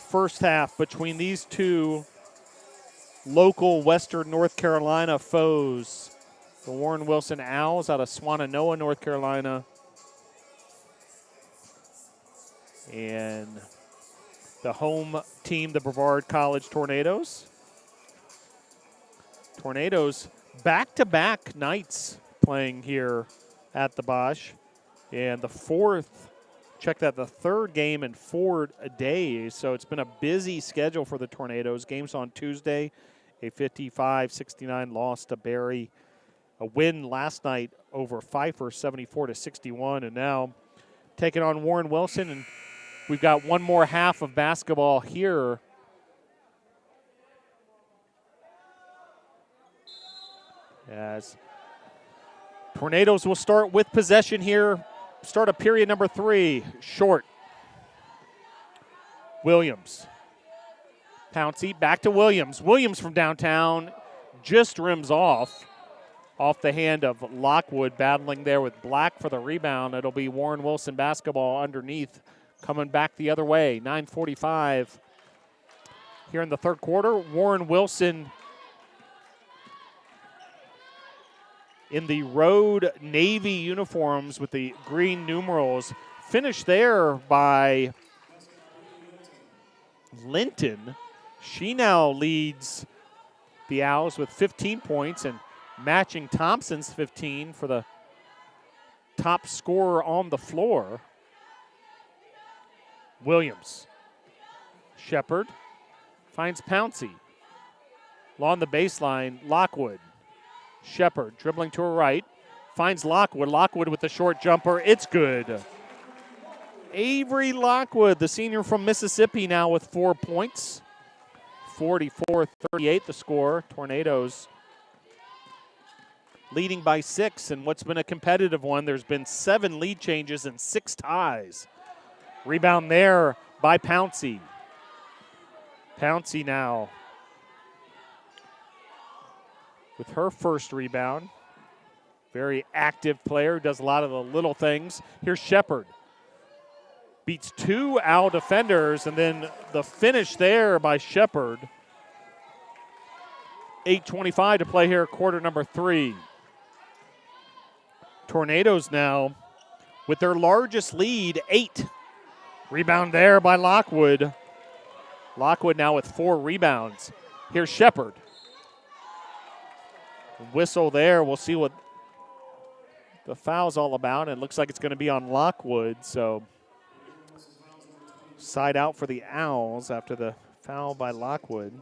first half between these two local Western North Carolina foes. The Warren Wilson Owls out of Swannanoa, North Carolina, and the home team, the Brevard College Tornadoes. Tornadoes back-to-back nights playing here at the Bosch. And the third game in 4 days. So it's been a busy schedule for the Tornadoes. Games on Tuesday, a 55-69 loss to Barry. A win last night over Pfeiffer, 74-61. And now taking on Warren Wilson. And we've got one more half of basketball here. As Tornadoes will start with possession here. Start of period number 3. Short. Williams. Pouncey back to Williams. Williams from downtown just rims off the hand of Lockwood, battling there with Black for the rebound. It'll be Warren Wilson basketball underneath, coming back the other way. 9:45 here in the third quarter. Warren Wilson in the road navy uniforms with the green numerals. Finished there by Linton. She now leads the Owls with 15 points and matching Thompson's 15 for the top scorer on the floor. Williams. Shepard finds Pouncey. Along the baseline, Lockwood. Shepard dribbling to her right. Finds Lockwood. Lockwood with the short jumper. It's good. Avery Lockwood, the senior from Mississippi, now with 4 points. 44-38 the score. Tornadoes leading by 6 in what's been a competitive one. There's been 7 lead changes and 6 ties. Rebound there by Pouncey. Pouncey now with her first rebound. Very active player, does a lot of the little things. Here's Shepard. Beats 2 Owl defenders, and then the finish there by Shepard. 8:25 to play here, quarter number 3. Tornadoes now with their largest lead, 8. Rebound there by Lockwood. Lockwood now with 4 rebounds. Here's Shepard. Whistle there. We'll see what the foul's all about. It looks like it's going to be on Lockwood, so side out for the Owls after the foul by Lockwood.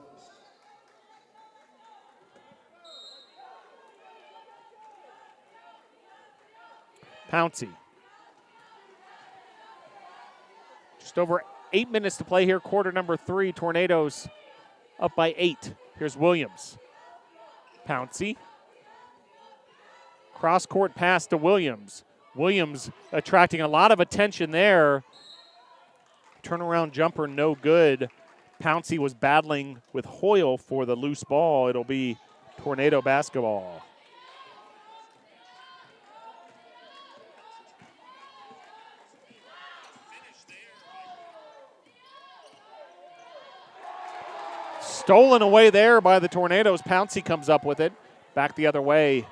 Pouncey. Just over 8 minutes to play here, quarter number 3. Tornadoes up by 8. Here's Williams. Pouncey. Cross-court pass to Williams. Williams attracting a lot of attention there. Turnaround jumper no good. Pouncey was battling with Hoyle for the loose ball. It'll be Tornado basketball. Stolen away there by the Tornadoes. Pouncey comes up with it. Back the other way.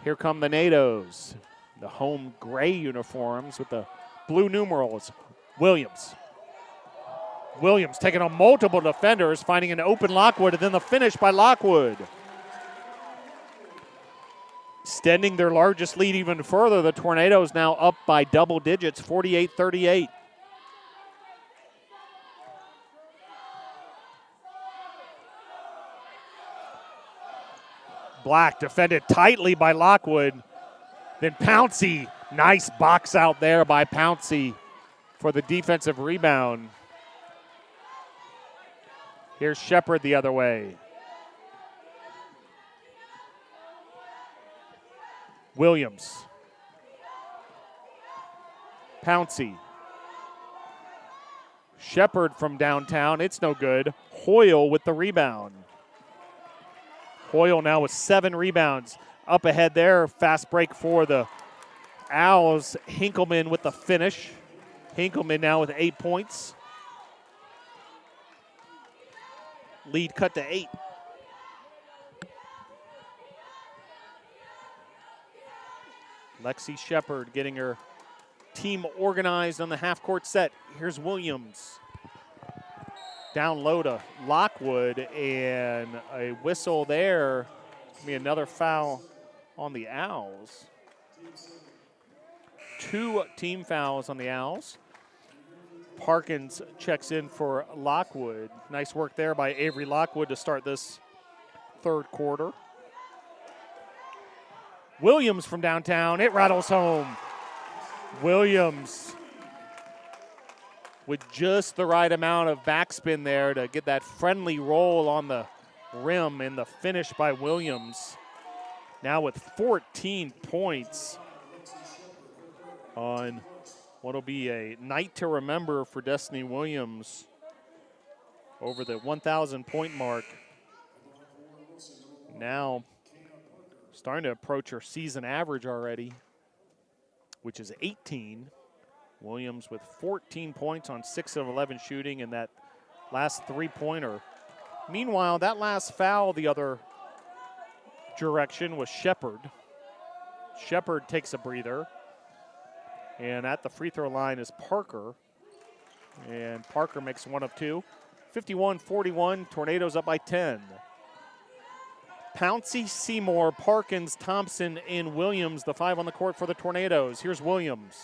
Here come the Nados. The home gray uniforms with the blue numerals. Williams. Williams taking on multiple defenders, finding an open Lockwood, and then the finish by Lockwood. Extending their largest lead even further. The Tornadoes now up by double digits, 48-38. Black defended tightly by Lockwood. Then Pouncey, nice box out there by Pouncey for the defensive rebound. Here's Shepard the other way. Williams. Pouncey. Shepard from downtown, it's no good. Hoyle with the rebound. Hoyle now with 7 rebounds. Up ahead there, fast break for the Owls. Hinkleman with the finish. Hinkleman now with 8 points. Lead cut to 8. Lexi Shepard getting her team organized on the half-court set. Here's Williams. Down low to Lockwood, and a whistle there. Be another foul on the Owls. 2 team fouls on the Owls. Parkins checks in for Lockwood. Nice work there by Avery Lockwood to start this third quarter. Williams from downtown, it rattles home. Williams with just the right amount of backspin there to get that friendly roll on the rim, and the finish by Williams. Now with 14 points on what'll be a night to remember for Destiny Williams, over the 1,000 point mark. Now starting to approach her season average already, which is 18. Williams with 14 points on 6 of 11 shooting, and that last 3-pointer. Meanwhile, that last foul the other direction was Shepard. Shepard takes a breather. And at the free throw line is Parker. And Parker makes 1 of 2. 51-41, Tornadoes up by 10. Pouncey, Seymour, Parkins, Thompson, and Williams, the 5 on the court for the Tornadoes. Here's Williams.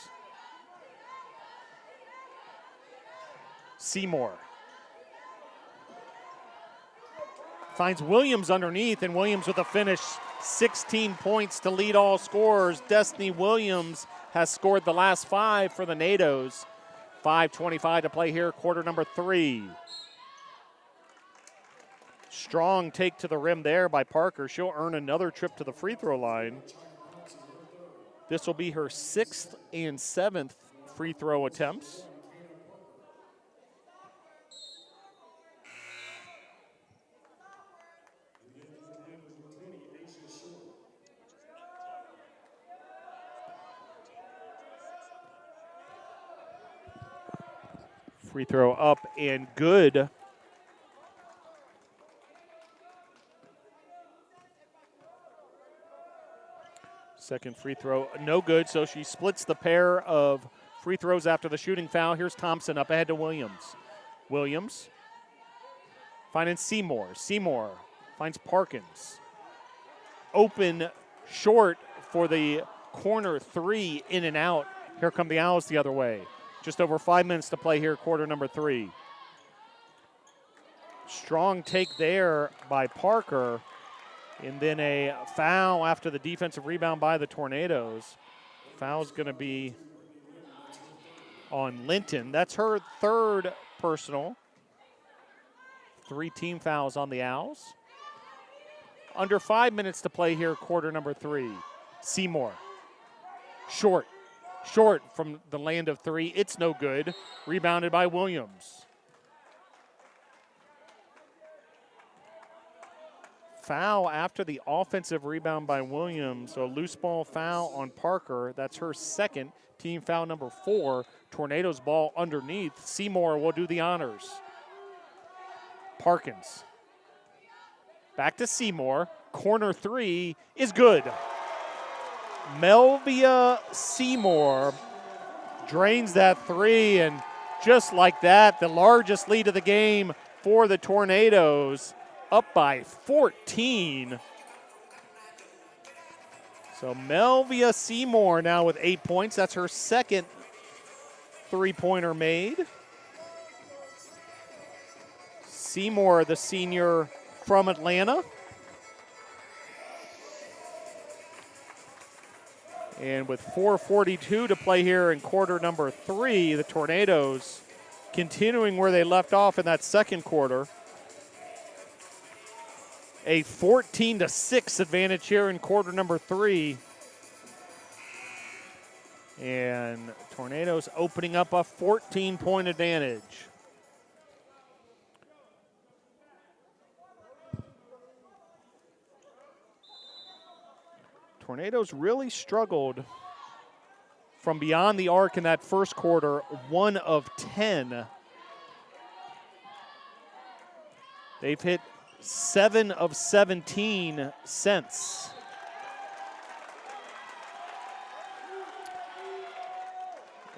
Seymour. finds Williams underneath, and Williams with a finish, 16 points to lead all scorers. Destiny Williams has scored the last 5 for the NATOs. 5:25 to play here, quarter number 3. Strong take to the rim there by Parker. She'll earn another trip to the free throw line. This will be her 6th and 7th free throw attempts. Free throw up and good. Second free throw, no good, so she splits the pair of free throws after the shooting foul. Here's Thompson up ahead to Williams. Williams finding Seymour. Seymour finds Parkins. Open short for the corner 3, in and out. Here come the Owls the other way. Just over 5 minutes to play here, quarter number 3. Strong take there by Parker. And then a foul after the defensive rebound by the Tornadoes. Foul's going to be on Linton. That's her 3rd personal. 3 team fouls on the Owls. Under 5 minutes to play here, quarter number 3. Seymour. Short from the land of 3. It's no good. Rebounded by Williams. Foul after the offensive rebound by Williams. So a loose ball foul on Parker. That's her 2nd. Team foul number 4. Tornadoes ball underneath. Seymour will do the honors. Parkins. Back to Seymour. Corner 3 is good. Melvia Seymour drains that 3, and just like that, the largest lead of the game for the Tornadoes, up by 14. So Melvia Seymour now with 8 points. That's her 2nd three-pointer made. Seymour, the senior from Atlanta. And with 4:42 to play here in quarter number 3, the Tornadoes continuing where they left off in that second quarter. A 14-6 advantage here in quarter number 3. And Tornadoes opening up a 14-point advantage. Tornadoes really struggled from beyond the arc in that first quarter, 1 of 10. They've hit 7 of 17 since.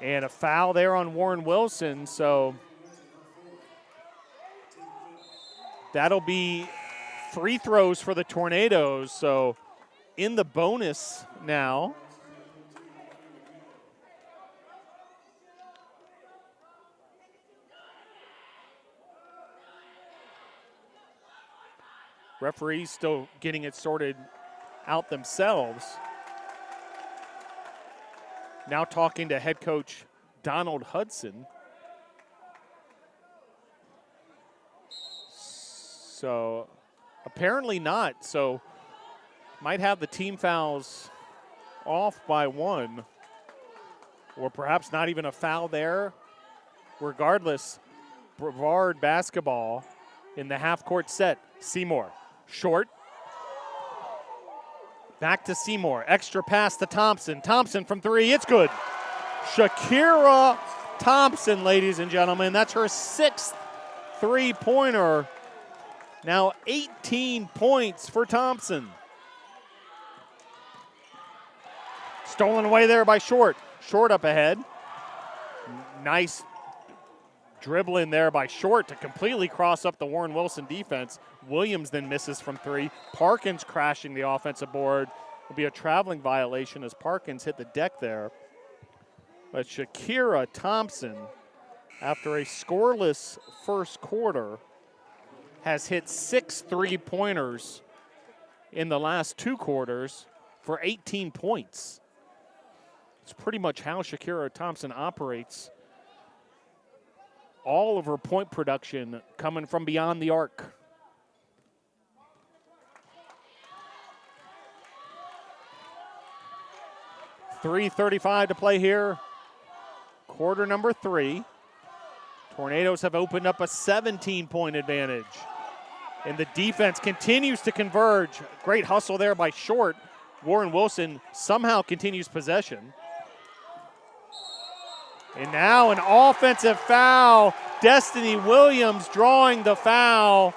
And a foul there on Warren Wilson, so that'll be free throws for the Tornadoes. So in the bonus now. Referees still getting it sorted out themselves. Now talking to head coach Donald Hudson. So apparently not. So might have the team fouls off by 1, or perhaps not even a foul there. Regardless, Brevard basketball in the half-court set. Seymour, short. Back to Seymour, extra pass to Thompson. Thompson from 3, it's good. Shakira Thompson, ladies and gentlemen, that's her 6th three-pointer. Now 18 points for Thompson. Stolen away there by Short. Short up ahead. Nice dribbling there by Short to completely cross up the Warren Wilson defense. Williams then misses from 3. Parkins crashing the offensive board. Will be a traveling violation as Parkins hit the deck there. But Shakira Thompson, after a scoreless first quarter, has hit 6 3-pointers in the last 2 quarters for 18 points. It's pretty much how Shakira Thompson operates. All of her point production coming from beyond the arc. .335 to play here. Quarter number 3. Tornadoes have opened up a 17-point advantage. And the defense continues to converge. Great hustle there by Short. Warren Wilson somehow continues possession. And now an offensive foul. Destiny Williams drawing the foul.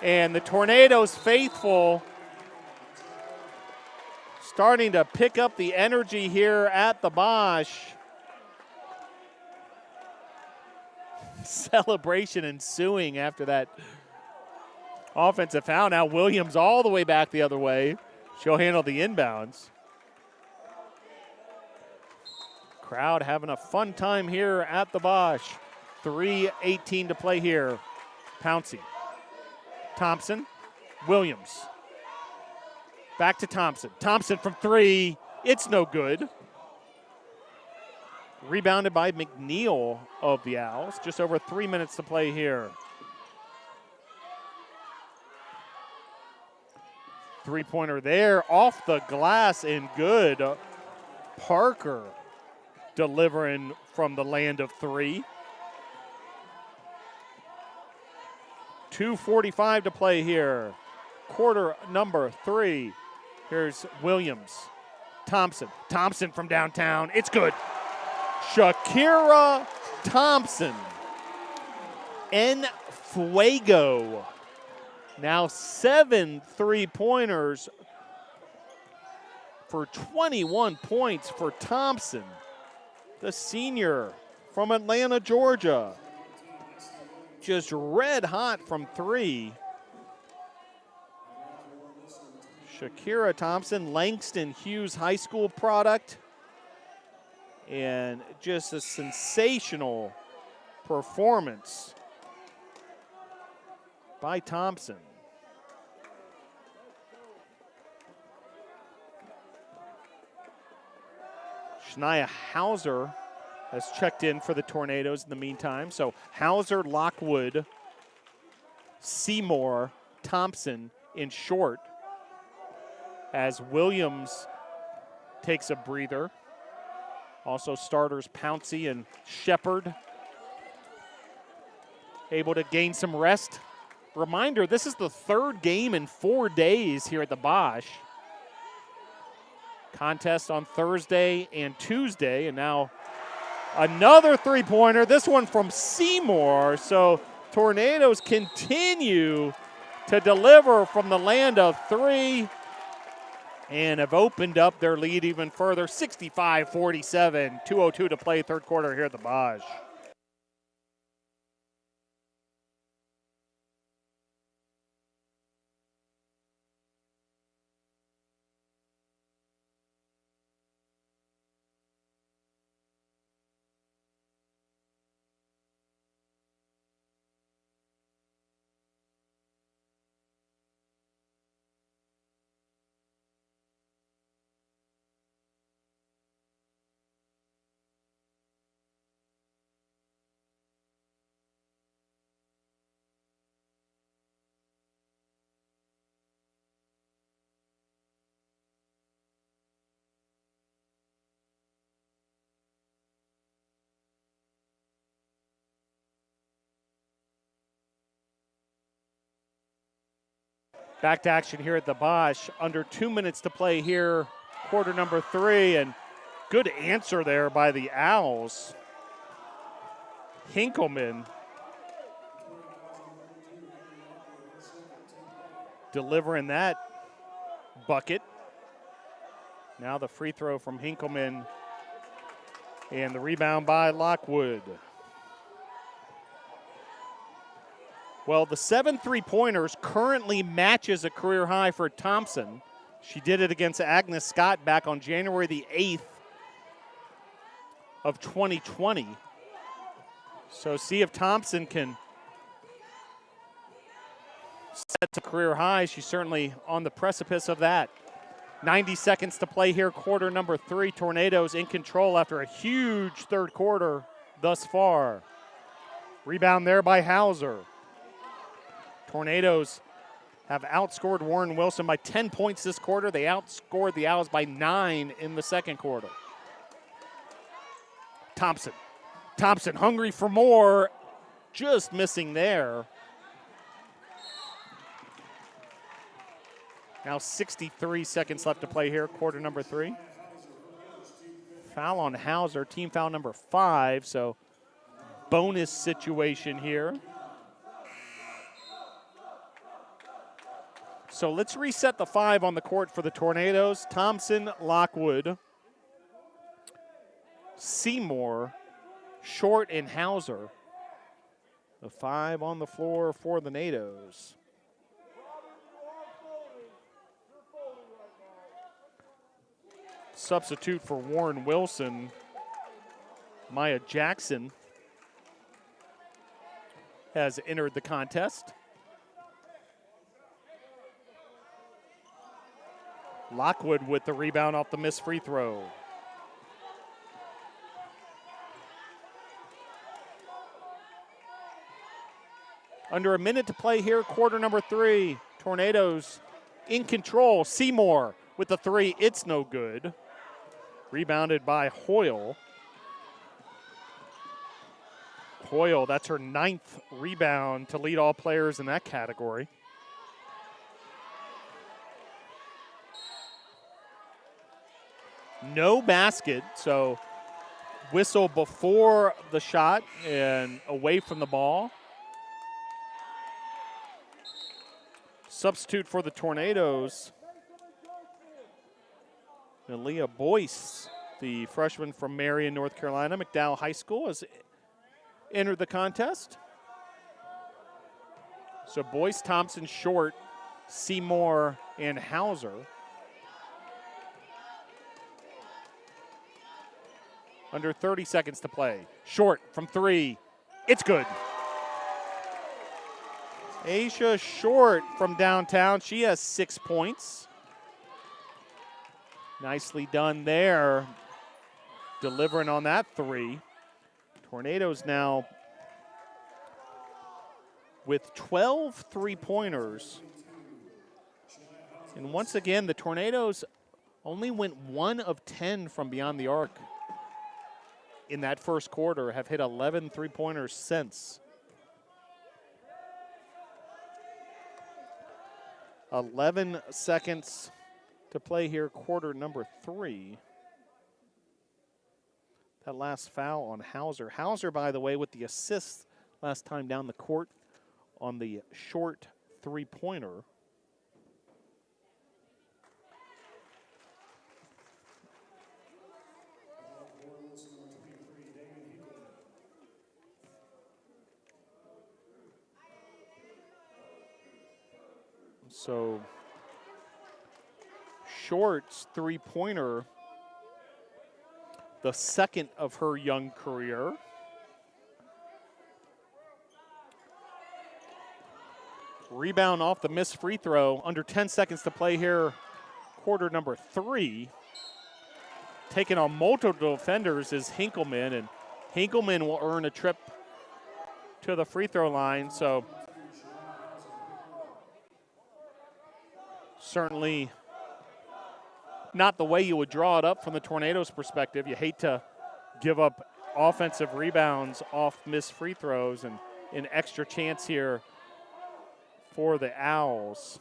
And the Tornadoes faithful starting to pick up the energy here at the Bosch. Celebration ensuing after that offensive foul. Now Williams all the way back the other way. She'll handle the inbounds. Crowd having a fun time here at the Bosch. 3:18 to play here. Pouncey. Thompson. Williams. Back to Thompson. Thompson from 3. It's no good. Rebounded by McNeil of the Owls. Just over 3 minutes to play here. 3-pointer there. Off the glass and good. Parker delivering from the land of 3. 2:45 to play here. Quarter number 3. Here's Williams. Thompson. Thompson from downtown. It's good. Shakira Thompson. En fuego. Now 7 3-pointers for 21 points for Thompson, the senior from Atlanta, Georgia. Just red hot from 3. Shakira Thompson, Langston Hughes High School product. And just a sensational performance by Thompson. Shania Hauser has checked in for the Tornadoes in the meantime. So Hauser, Lockwood, Seymour, Thompson in short as Williams takes a breather. Also starters Pouncey and Shepard able to gain some rest. Reminder, this is the 3rd game in 4 days here at the Bosch. Contest on Thursday and Tuesday, and now another 3-pointer, this one from Seymour. So Tornadoes continue to deliver from the land of 3 and have opened up their lead even further, 65-47, 2:02 to play, 3rd quarter here at the Bosch. Back to action here at the Bosch. Under 2 minutes to play here, quarter number 3, and good answer there by the Owls. Hinkleman delivering that bucket. Now the free throw from Hinkleman and the rebound by Lockwood. Well, the 7 3-pointers currently matches a career high for Thompson. She did it against Agnes Scott back on January the 8th of 2020. So see if Thompson can set to career high. She's certainly on the precipice of that. 90 seconds to play here, quarter number 3. Tornadoes in control after a huge third quarter thus far. Rebound there by Hauser. Tornadoes have outscored Warren Wilson by 10 points this quarter. They outscored the Owls by 9 in the second quarter. Thompson hungry for more, just missing there. Now 63 seconds left to play here, quarter number 3. Foul on Hauser, team foul number 5, so bonus situation here. So let's reset the 5 on the court for the Tornadoes. Thompson, Lockwood, Seymour, Short, and Hauser. The 5 on the floor for the NATOs. Substitute for Warren Wilson, Maya Jackson has entered the contest. Lockwood with the rebound off the missed free throw. Under a minute to play here, quarter number 3. Tornadoes in control. Seymour with the 3. It's no good. Rebounded by Hoyle. Hoyle, that's her 9th rebound to lead all players in that category. No basket, so whistle before the shot and away from the ball. Substitute for the Tornadoes, Leah Boyce, the freshman from Marion, North Carolina. McDowell High School has entered the contest. So Boyce, Thompson, Short, Seymour, and Hauser. Under 30 seconds to play. Short from 3. It's good. Aisha Short from downtown. She has 6 points. Nicely done there. Delivering on that 3. Tornadoes now with 12 three-pointers. And once again, the Tornadoes only went 1 of 10 from beyond the arc in that first quarter, have hit 11 three-pointers since. 11 seconds to play here, quarter number 3. That last foul on Hauser. Hauser, by the way, with the assist last time down the court on the short three-pointer. So Short's three-pointer, the second of her young career. Rebound off the missed free throw. Under 10 seconds to play here, quarter number 3. Taking on multiple defenders is Hinkleman, and Hinkleman will earn a trip to the free throw line. So certainly not the way you would draw it up from the Tornadoes' perspective. You hate to give up offensive rebounds off missed free throws, and an extra chance here for the Owls.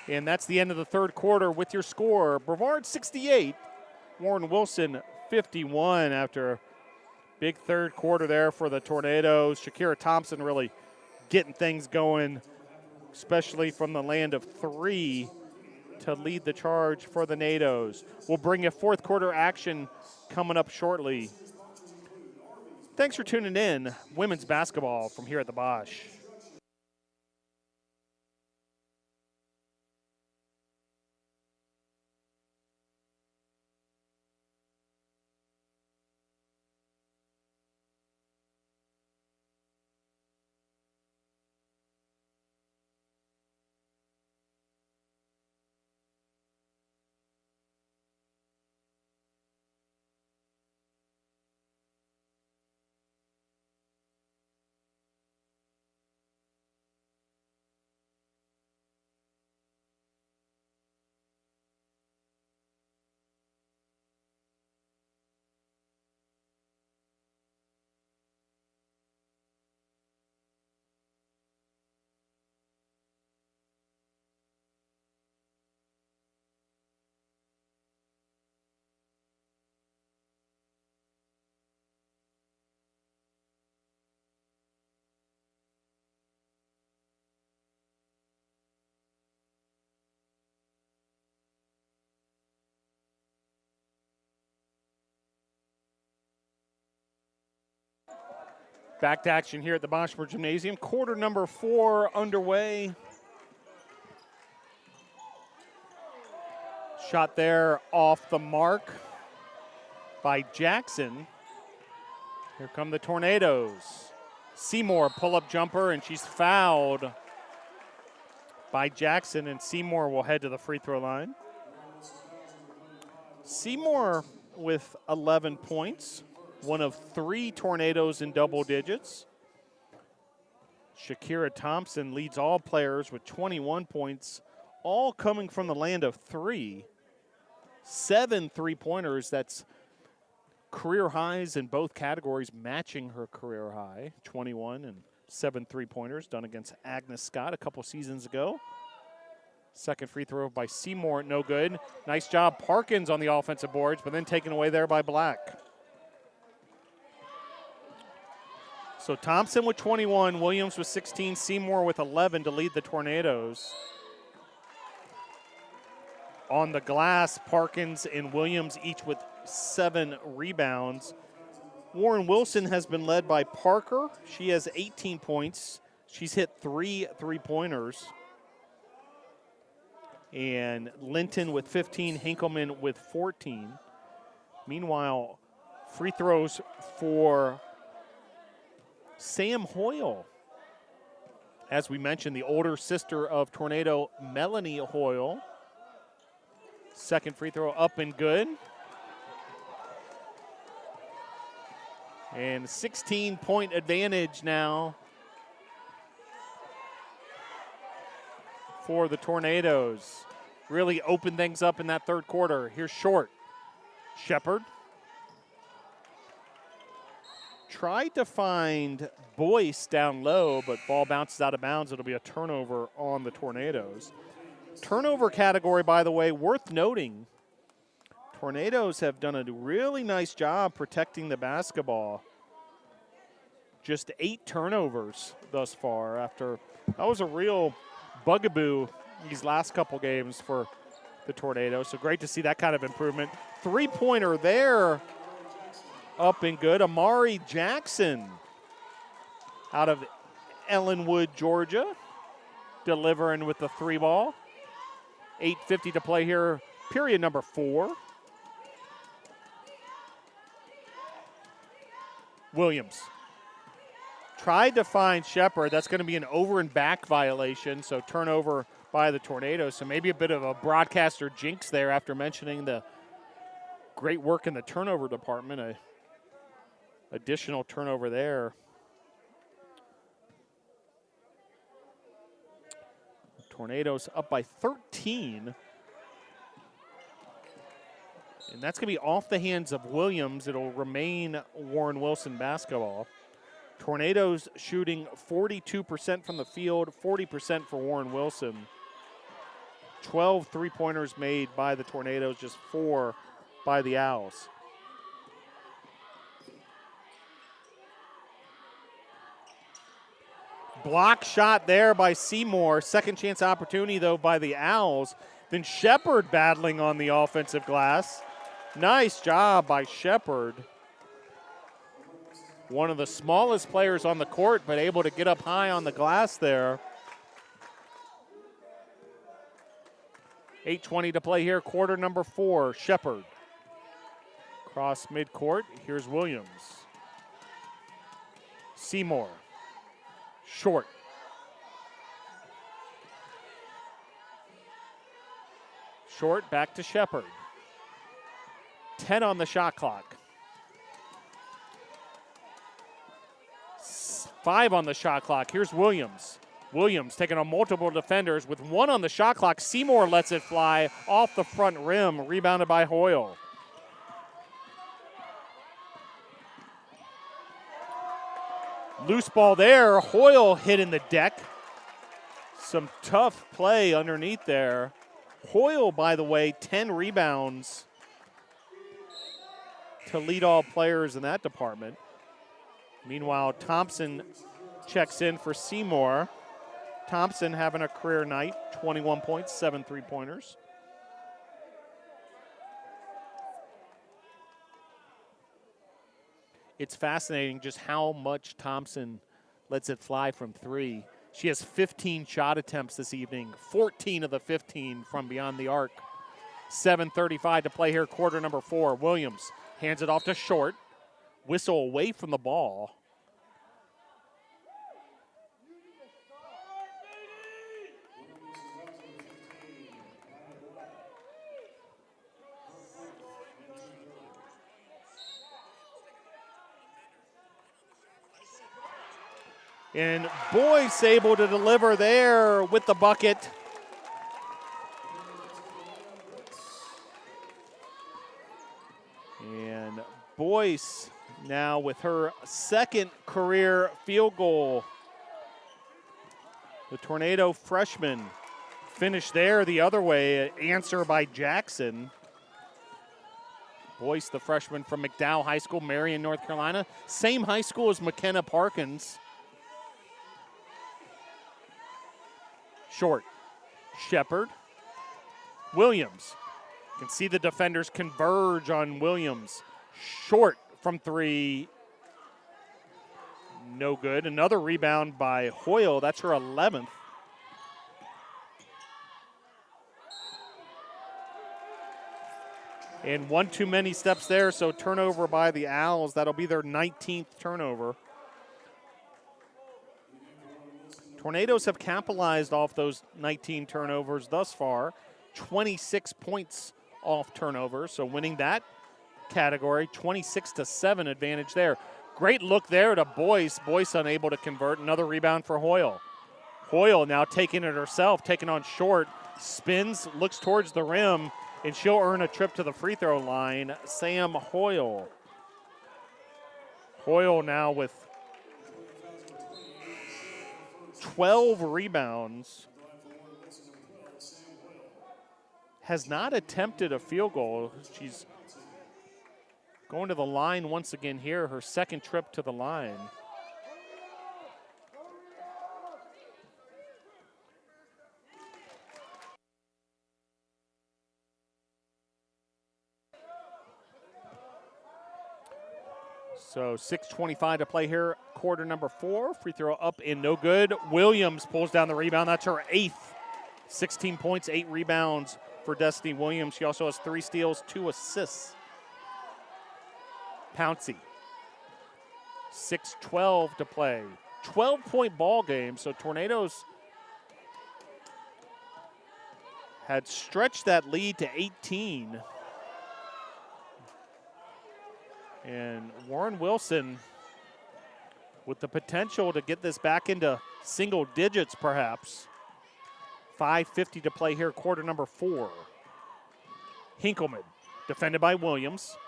And that's the end of the third quarter with your score. Brevard 68, Warren Wilson 51 after a big third quarter there for the Tornadoes. Shakira Thompson really getting things going, especially from the land of 3 to lead the charge for the NATOs. We'll bring you fourth quarter action coming up shortly. Thanks for tuning in. Women's basketball from here at the Bosch. Back to action here at the Boschmer Gymnasium. Quarter number 4 underway. Shot there off the mark by Jackson. Here come the Tornadoes. Seymour pull-up jumper, and she's fouled by Jackson, and Seymour will head to the free throw line. Seymour with 11 points, one of 3 Tornadoes in double digits. Shakira Thompson leads all players with 21 points, all coming from the land of 3. 7 3-pointers, that's career highs in both categories, matching her career high, 21 and 7 3-pointers done against Agnes Scott a couple seasons ago. Second free throw by Seymour, no good. Nice job, Parkins on the offensive boards, but then taken away there by Black. So Thompson with 21, Williams with 16, Seymour with 11 to lead the Tornadoes. On the glass, Parkins and Williams each with 7 rebounds. Warren Wilson has been led by Parker. She has 18 points. She's hit 3 3-pointers. And Linton with 15, Hinkleman with 14. Meanwhile, free throws for Sam Hoyle. As we mentioned, the older sister of Tornado Melanie Hoyle. Second free throw up and good. And 16-point advantage now for the Tornadoes. Really opened things up in that third quarter. Here's Short. Shepard tried to find Boyce down low, but ball bounces out of bounds. It'll be a turnover on the Tornadoes. Turnover category, by the way, worth noting. Tornadoes have done a really nice job protecting the basketball. Just 8 turnovers thus far after that was a real bugaboo these last couple games for the Tornadoes. So great to see that kind of improvement. 3-pointer there, up and good. Amari Jackson out of Ellenwood, Georgia, delivering with the 3 ball. 8:50 to play here, period number 4. Williams tried to find Shepard. That's going to be an over and back violation, so turnover by the Tornadoes. So maybe a bit of a broadcaster jinx there after mentioning the great work in the turnover department. A additional turnover there. Tornadoes up by 13. And that's going to be off the hands of Williams. It'll remain Warren Wilson basketball. Tornadoes shooting 42% from the field, 40% for Warren Wilson. 12 3-pointers made by the Tornadoes, just 4 by the Owls. Block shot there by Seymour. Second chance opportunity, though, by the Owls. Then Shepard battling on the offensive glass. Nice job by Shepard. One of the smallest players on the court, but able to get up high on the glass there. 8:20 to play here, quarter number 4. Shepard. Cross midcourt. Here's Williams. Seymour. Short. Short back to Shepard. 10 on the shot clock. 5 on the shot clock. Here's Williams. Williams taking on multiple defenders with 1 on the shot clock. Seymour lets it fly off the front rim, rebounded by Hoyle. Loose ball there. Hoyle hit in the deck. Some tough play underneath there. Hoyle, by the way, 10 rebounds to lead all players in that department. Meanwhile, Thompson checks in for Seymour. Thompson having a career night, 21 points, 7 3-pointers. it's fascinating just how much Thompson lets it fly from three. She has 15 shot attempts this evening, 14 of the 15 from beyond the arc. 7:35 to play here, quarter number 4. Williams hands it off to Short. Whistle away from the ball. And Boyce able to deliver there with the bucket. And Boyce now with her second career field goal. The Tornado freshman finished there the other way. Answer by Jackson. Boyce, the freshman from McDowell High School, Marion, North Carolina. Same high school as McKenna Parkins. Short, Shepard, Williams. You can see the defenders converge on Williams. Short from three, no good. Another rebound by Hoyle, that's her 11th. And one too many steps there, so turnover by the Owls. That'll be their 19th turnover. Tornadoes have capitalized off those 19 turnovers thus far. 26 points off turnovers, so winning that category, 26-7 advantage there. Great look there to Boyce. Boyce unable to convert. Another rebound for Hoyle. Hoyle now taking it herself, taking on Short. Spins, looks towards the rim, and she'll earn a trip to the free throw line. Sam Hoyle. Hoyle now with 12 rebounds. Has not attempted a field goal. She's going to the line once again here, her second trip to the line. So 6:25 to play here, quarter number 4. Free throw up and no good. Williams pulls down the rebound. That's her 8th. 16 points, 8 rebounds for Destiny Williams. She also has 3 steals, 2 assists. Pouncey. 6:12 to play. 12-point ball game, so Tornadoes had stretched that lead to 18. And Warren Wilson with the potential to get this back into single digits perhaps. 5:50 to play here, quarter number 4. Hinkleman, defended by Williams.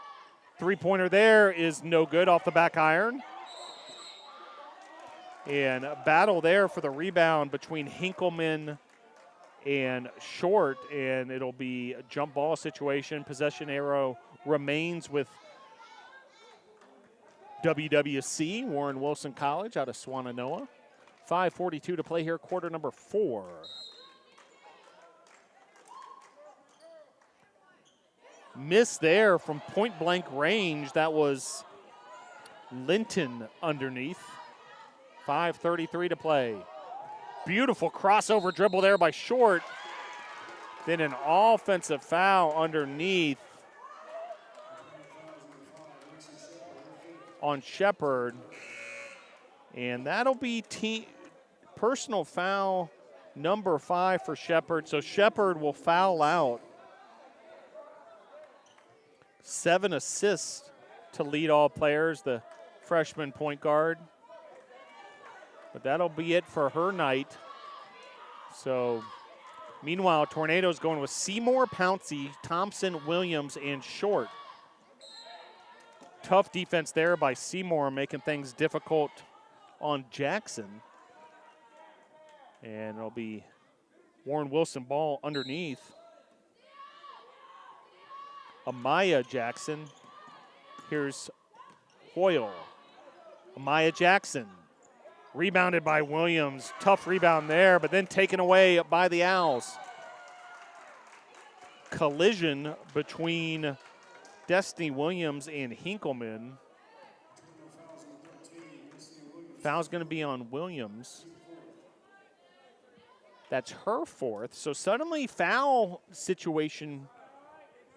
Three-pointer there is no good off the back iron. And a battle there for the rebound between Hinkleman and Short, and it'll be a jump ball situation. Possession arrow remains with WWC, Warren Wilson College out of Swannanoa. 5:42 to play here, quarter number 4. Miss there from point-blank range. That was Linton underneath. 5:33 to play. Beautiful crossover dribble there by Short. Then an offensive foul underneath on Shepard. And that'll be personal foul number 5 for Shepard. So Shepard will foul out. 7 assists to lead all players, the freshman point guard. But that'll be it for her night. So, meanwhile, Tornadoes going with Seymour, Pouncey, Thompson, Williams, and Short. Tough defense there by Seymour, making things difficult on Jackson. And it'll be Warren Wilson ball underneath. Amaya Jackson. Here's Hoyle. Amaya Jackson. Rebounded by Williams. Tough rebound there, but then taken away by the Owls. Collision between Destiny Williams and Hinkleman. Foul's going to be on Williams. That's her fourth. So suddenly foul situation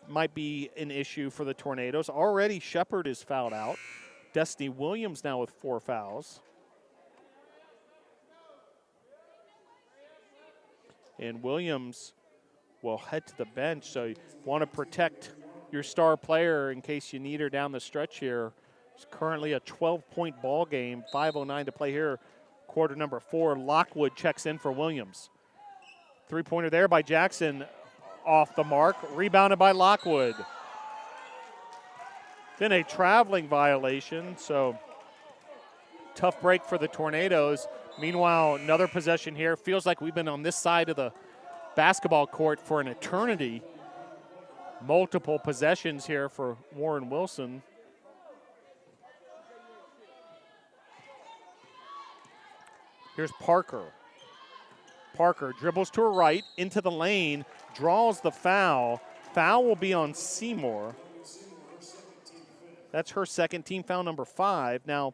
might be an issue for the Tornadoes. Already Shepard is fouled out. Destiny Williams now with 4 fouls. And Williams will head to the bench. So you want to protect your star player in case you need her down the stretch here. It's currently a 12-point ball game. 5:09 to play here. Quarter number 4. Lockwood checks in for Williams. Three-pointer there by Jackson, off the mark. Rebounded by Lockwood. Then a traveling violation, so tough break for the Tornadoes. Meanwhile, another possession here. Feels like we've been on this side of the basketball court for an eternity. Multiple possessions here for Warren Wilson. Here's Parker. Parker dribbles to her right, into the lane, draws the foul. Foul will be on Seymour. That's her second, team foul number 5. Now,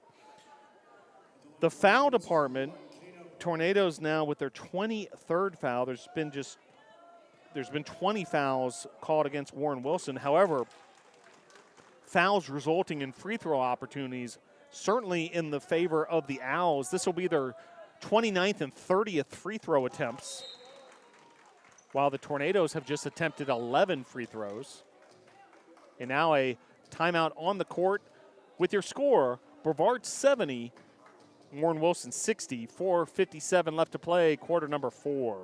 the foul department, Tornadoes now with their 23rd foul. There's been 20 fouls called against Warren Wilson. However, fouls resulting in free throw opportunities certainly in the favor of the Owls. This will be their 29th and 30th free throw attempts, while the Tornadoes have just attempted 11 free throws. And now a timeout on the court with your score, Brevard 70, Warren Wilson 60, 4:57 left to play, quarter number 4.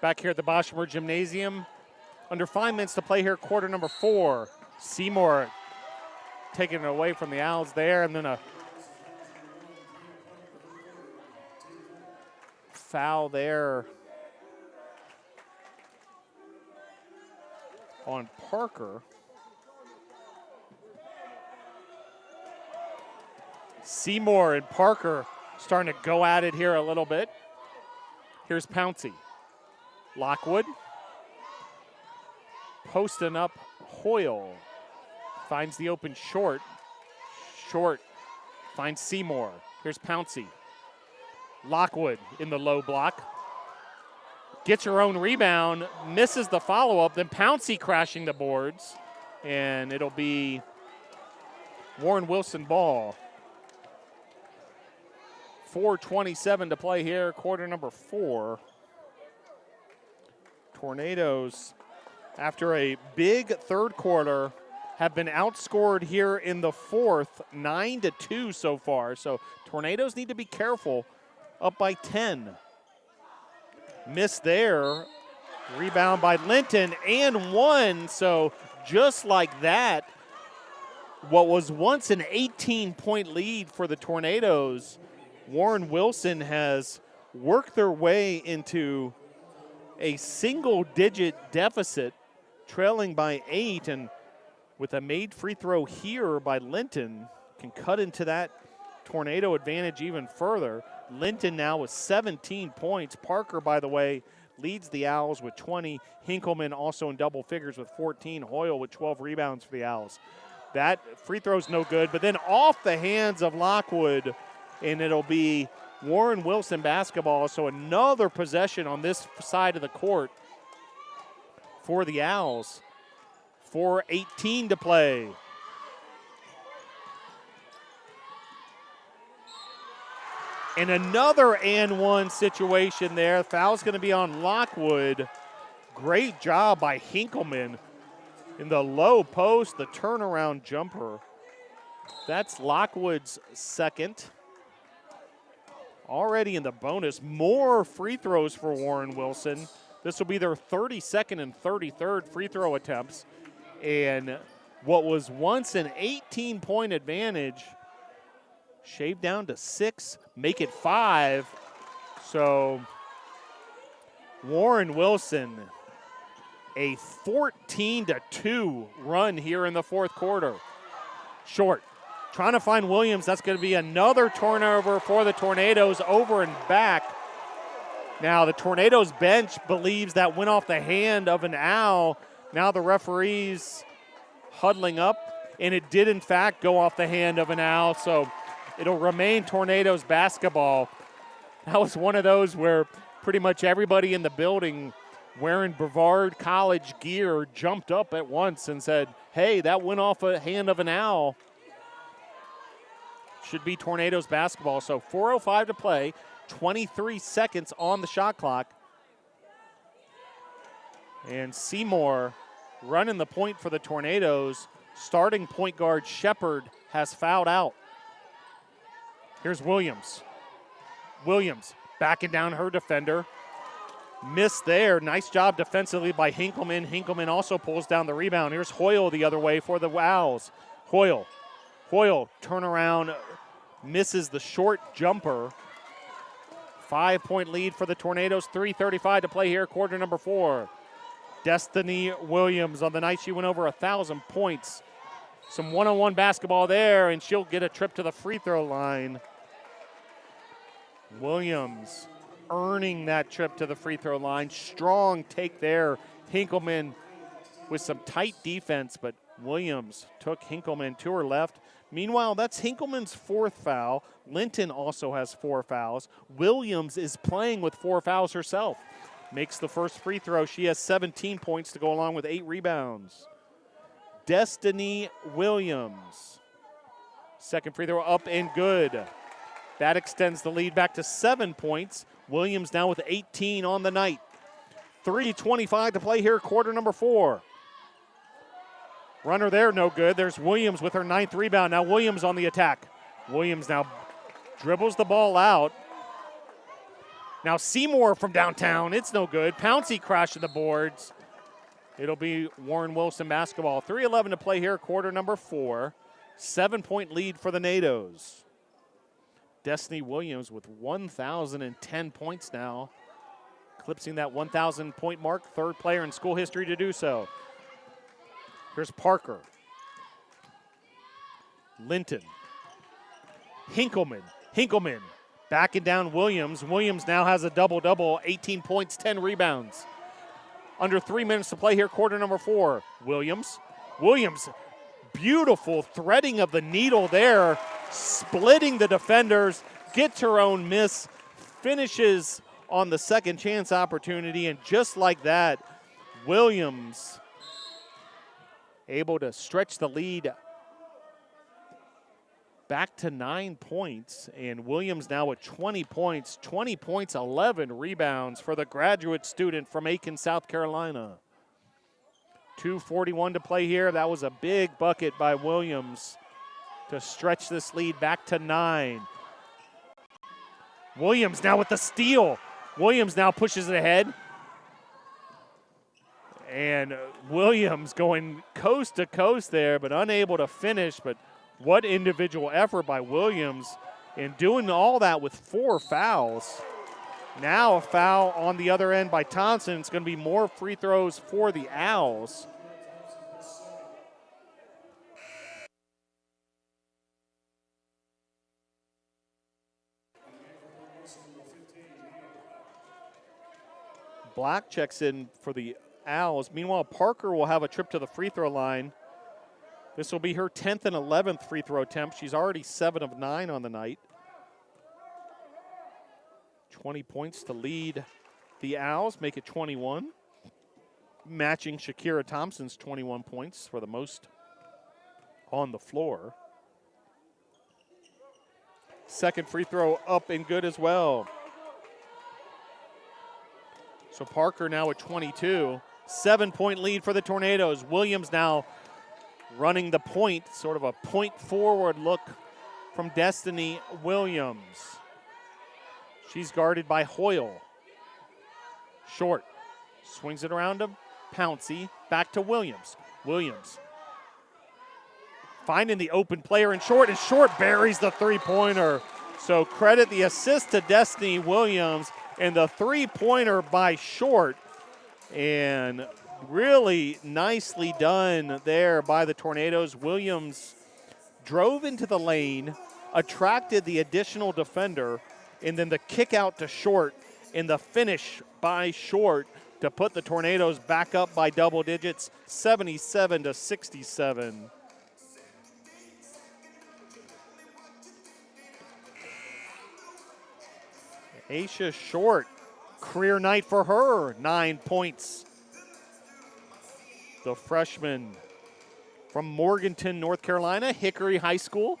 Back here at the Boshamer Gymnasium. Under 5 minutes to play here, quarter number 4. Seymour taking it away from the Owls there, and then a foul there on Parker. Seymour and Parker starting to go at it here a little bit. Here's Pouncey. Lockwood posting up Hoyle. Finds the open short. Short finds Seymour. Here's Pouncey. Lockwood in the low block. Gets her own rebound, misses the follow-up, then Pouncey crashing the boards. And it'll be Warren Wilson ball. 4:27 to play here, quarter number 4. Tornadoes, after a big third quarter, have been outscored here in the fourth, 9-2 so far. So Tornadoes need to be careful, up by 10. Miss there, rebound by Linton, and 1. So just like that, what was once an 18-point lead for the Tornadoes, Warren Wilson has worked their way into a single-digit deficit, trailing by 8, and with a made free throw here by Linton, can cut into that Tornado advantage even further. Linton now with 17 points. Parker, by the way, leads the Owls with 20. Hinkleman also in double figures with 14. Hoyle with 12 rebounds for the Owls. That free throw's no good, but then off the hands of Lockwood, and it'll be Warren Wilson basketball, so another possession on this side of the court for the Owls. 4:18 to play. And another and one situation there. Foul's going to be on Lockwood. Great job by Hinkleman in the low post, the turnaround jumper. That's Lockwood's second. Already in the bonus. More free throws for Warren Wilson. This will be their 32nd and 33rd free throw attempts. And what was once an 18-point advantage, shaved down to 6, make it 5. So Warren Wilson, a 14-2 run here in the fourth quarter. Short, trying to find Williams. That's going to be another turnover for the Tornadoes, over and back. Now the Tornadoes bench believes that went off the hand of an Owl. Now the referees huddling up, and it did in fact go off the hand of an Owl, so it'll remain Tornadoes basketball. That was one of those where pretty much everybody in the building wearing Brevard College gear jumped up at once and said, hey, that went off a hand of an Owl. Should be Tornadoes basketball. So 4:05 to play, 23 seconds on the shot clock. And Seymour running the point for the Tornadoes. Starting point guard Shepard has fouled out. Here's Williams. Williams backing down her defender. Missed there. Nice job defensively by Hinkleman. Hinkleman also pulls down the rebound. Here's Hoyle the other way for the Owls. Hoyle turnaround, misses the short jumper. 5-point lead for the Tornadoes. 3:35 to play here, quarter number 4. Destiny Williams, on the night she went over 1,000 points. Some one-on-one basketball there, and she'll get a trip to the free throw line. Williams earning that trip to the free throw line. Strong take there. Hinkleman with some tight defense, but Williams took Hinkleman to her left. Meanwhile, that's Hinkleman's 4th foul. Linton also has 4 fouls. Williams is playing with 4 fouls herself. Makes the first free throw. She has 17 points to go along with 8 rebounds. Destiny Williams. Second free throw up and good. That extends the lead back to 7 points. Williams now with 18 on the night. 3:25 to play here, quarter number 4. Runner there, no good. There's Williams with her 9th rebound. Now Williams on the attack. Williams now dribbles the ball out. Now Seymour from downtown. It's no good. Pouncey crashing the boards. It'll be Warren Wilson basketball. 3:11 to play here, quarter number 4. 7-point lead for the NATOs. Destiny Williams with 1,010 points now. Eclipsing that 1,000-point mark. 3rd player in school history to do so. Here's Parker. Linton. Hinkleman. Backing down Williams. Williams now has a double-double, 18 points, 10 rebounds. Under 3 minutes to play here, quarter number 4. Williams, beautiful threading of the needle there, splitting the defenders, gets her own miss, finishes on the second chance opportunity, and just like that, Williams able to stretch the lead back to 9 points, and Williams now with 20 points, 11 rebounds for the graduate student from Aiken, South Carolina. 2:41 to play here. That was a big bucket by Williams to stretch this lead back to 9. Williams now with the steal. Williams now pushes it ahead. And Williams going coast to coast there, but unable to finish. But what individual effort by Williams in doing all that with 4 fouls. Now a foul on the other end by Thompson. It's going to be more free throws for the Owls. Black checks in for the Owls. Meanwhile, Parker will have a trip to the free throw line. This will be her 10th and 11th free throw attempt. She's already 7 of 9 on the night. 20 points to lead the Owls, make it 21. Matching Shakira Thompson's 21 points for the most on the floor. Second free throw up and good as well. So Parker now at 22. 7-point lead for the Tornadoes. Williams now running the point, sort of a point forward look from Destiny Williams. She's guarded by Hoyle. Short, swings it around him. Pouncey, back to Williams. Williams finding the open player and Short buries the three-pointer. So credit the assist to Destiny Williams and the three-pointer by Short. And really nicely done there by the Tornadoes. Williams drove into the lane, attracted the additional defender, and then the kick out to Short and the finish by Short to put the Tornadoes back up by double digits, 77-67. Aisha Short, career night for her, 9 points. The freshman from Morganton, North Carolina, Hickory High School.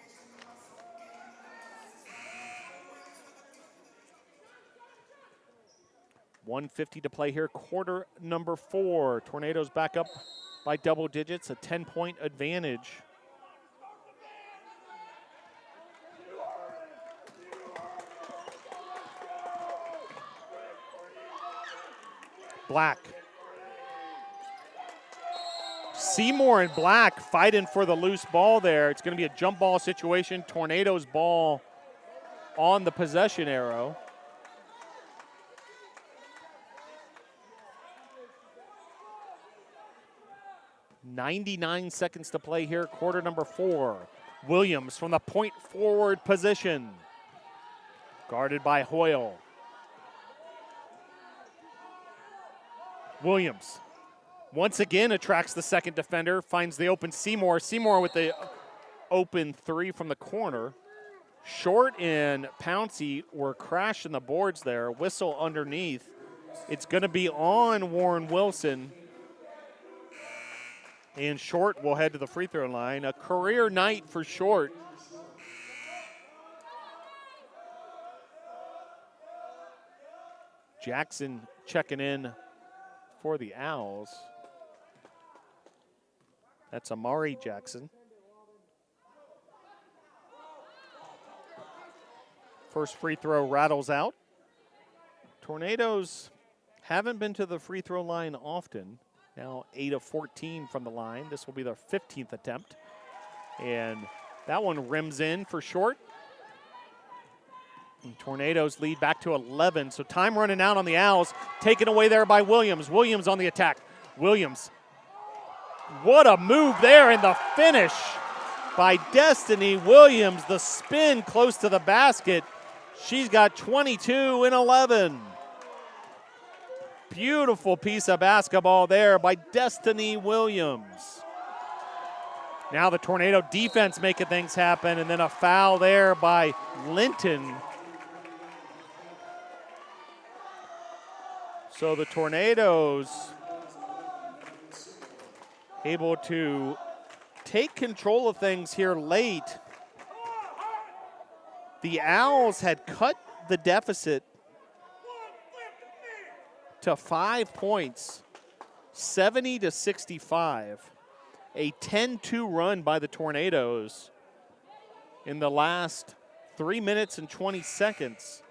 .150 to play here, quarter number 4. Tornadoes back up by double digits, a 10-point advantage. Black. Seymour and Black fighting for the loose ball there. It's going to be a jump ball situation. Tornadoes ball on the possession arrow. .99 seconds to play here, quarter number 4. Williams from the point forward position. Guarded by Hoyle. Williams once again attracts the second defender, finds the open Seymour. Seymour with the open three from the corner. Short and Pouncey were crashing the boards there. Whistle underneath. It's going to be on Warren Wilson. And Short will head to the free throw line. A career night for Short. Jackson checking in for the Owls. That's Amari Jackson. First free throw rattles out. Tornadoes haven't been to the free throw line often. Now 8 of 14 from the line. This will be their 15th attempt. And that one rims in for Short. And Tornadoes lead back to 11. So time running out on the Owls. Taken away there by Williams. Williams on the attack. Williams. What a move there, and the finish by Destiny Williams. The spin close to the basket. She's got 22 and 11. Beautiful piece of basketball there by Destiny Williams. Now the Tornado defense making things happen, and then a foul there by Linton. So the Tornadoes able to take control of things here late. The Owls had cut the deficit to 5 points, 70-65. A 10-2 run by the Tornadoes in the last 3 minutes and 20 seconds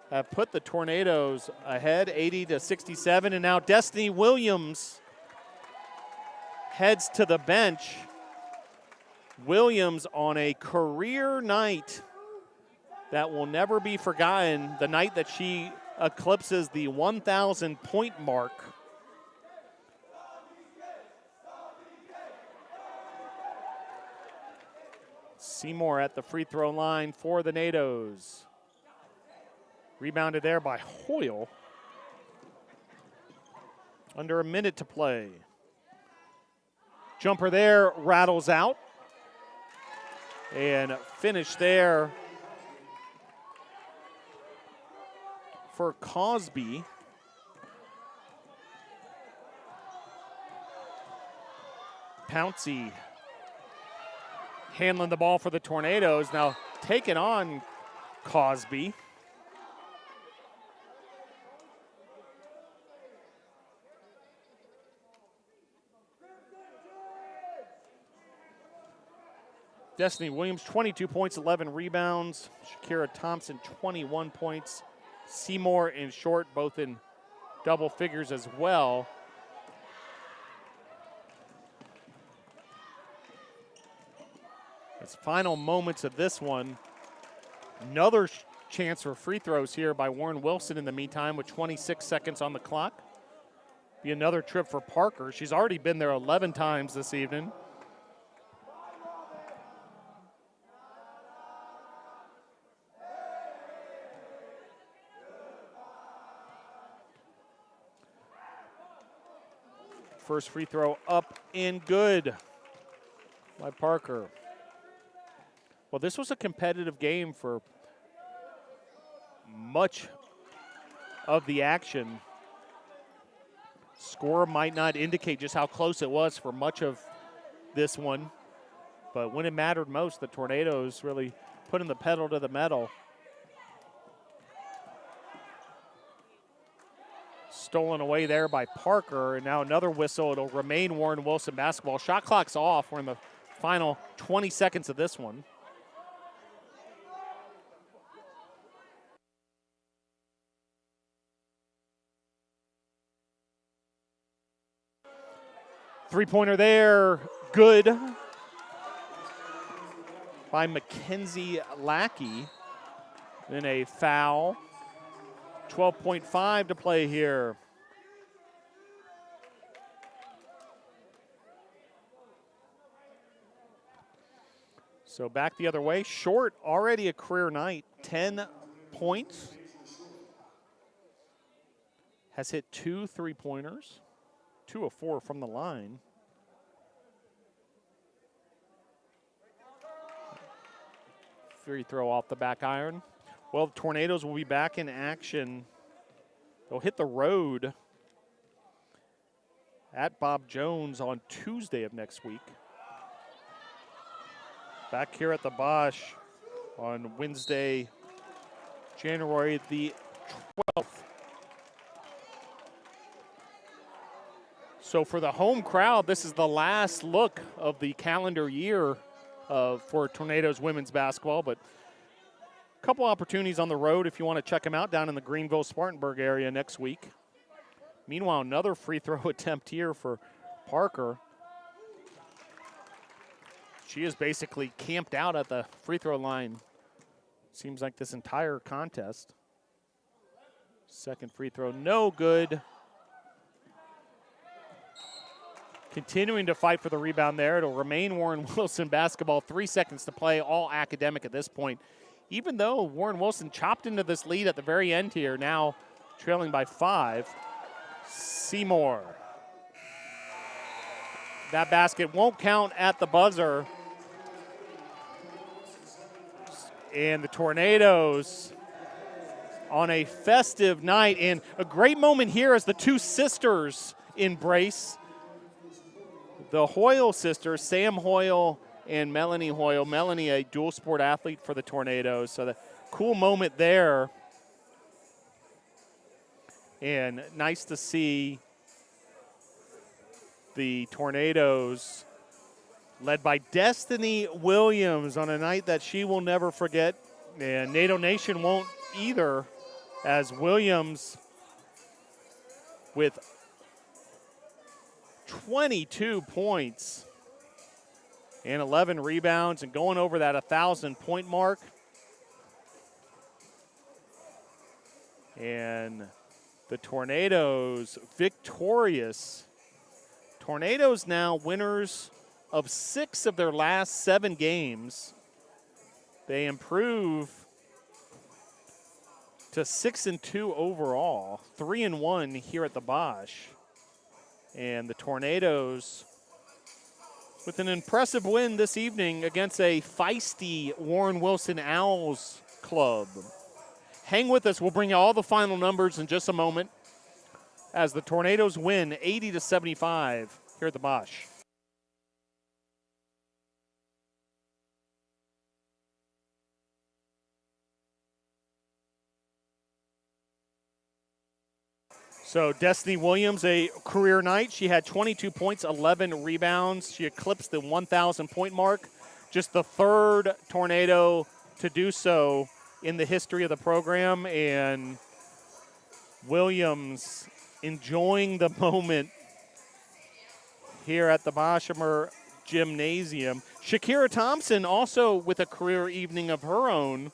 have put the Tornadoes ahead, 80-67. And now Destiny Williams heads to the bench. Williams on a career night that will never be forgotten, the night that she eclipses the 1,000 point mark. Seymour at the free throw line for the Nados. Rebounded there by Hoyle. Under a minute to play. Jumper there, rattles out. And finish there for Cosby. Pouncey handling the ball for the Tornadoes. Now taking on Cosby. Destiny Williams, 22 points, 11 rebounds. Shakira Thompson, 21 points. Seymour and Short, both in double figures as well. It's final moments of this one. Another chance for free throws here by Warren Wilson in the meantime with 26 seconds on the clock. Be another trip for Parker. She's already been there 11 times this evening. First free throw up and good by Parker. Well, this was a competitive game for much of the action. Score might not indicate just how close it was for much of this one, but when it mattered most, the Tornadoes really putting the pedal to the metal. Stolen away there by Parker, and now another whistle. It'll remain Warren Wilson basketball. Shot clock's off. We're in the final 20 seconds of this one. Three-pointer there, good by Mackenzie Lackey. Then a foul. 12.5 to play here. So back the other way. Short, already a career night, 10 points. Has hit 2 3-pointers, 2 of 4 from the line. Free throw off the back iron. Well, the Tornadoes will be back in action. They'll hit the road at Bob Jones on Tuesday of next week. Back here at the Bosch on Wednesday, January the 12th. So for the home crowd, this is the last look of the calendar year for Tornadoes women's basketball, but a couple opportunities on the road if you want to check them out down in the Greenville-Spartanburg area next week. Meanwhile, another free throw attempt here for Parker. She is basically camped out at the free throw line, seems like this entire contest. Second free throw, no good. Continuing to fight for the rebound there. It'll remain Warren Wilson basketball. 3 seconds to play, all academic at this point. Even though Warren Wilson chopped into this lead at the very end here, now trailing by 5. Seymour. That basket won't count at the buzzer. And the Tornadoes on a festive night. And a great moment here as the two sisters embrace. The Hoyle sisters, Sam Hoyle and Melanie Hoyle. Melanie, a dual sport athlete for the Tornadoes. So the cool moment there. And nice to see the Tornadoes led by Destiny Williams on a night that she will never forget. And NATO Nation won't either, as Williams with 22 points and 11 rebounds and going over that 1,000-point mark. And the Tornadoes victorious. Tornadoes now winners of 6 of their last 7 games. They improve to 6-2 overall, 3-1 here at the Bosch. And the Tornadoes with an impressive win this evening against a feisty Warren Wilson Owls club. hang with us. We'll bring you all the final numbers in just a moment as the Tornadoes win 80-75 here at the Bosch. So Destiny Williams, a career night. She had 22 points, 11 rebounds. She eclipsed the 1,000-point mark. Just the third Tornado to do so in the history of the program. And Williams enjoying the moment here at the Boshemer Gymnasium. Shakira Thompson also with a career evening of her own.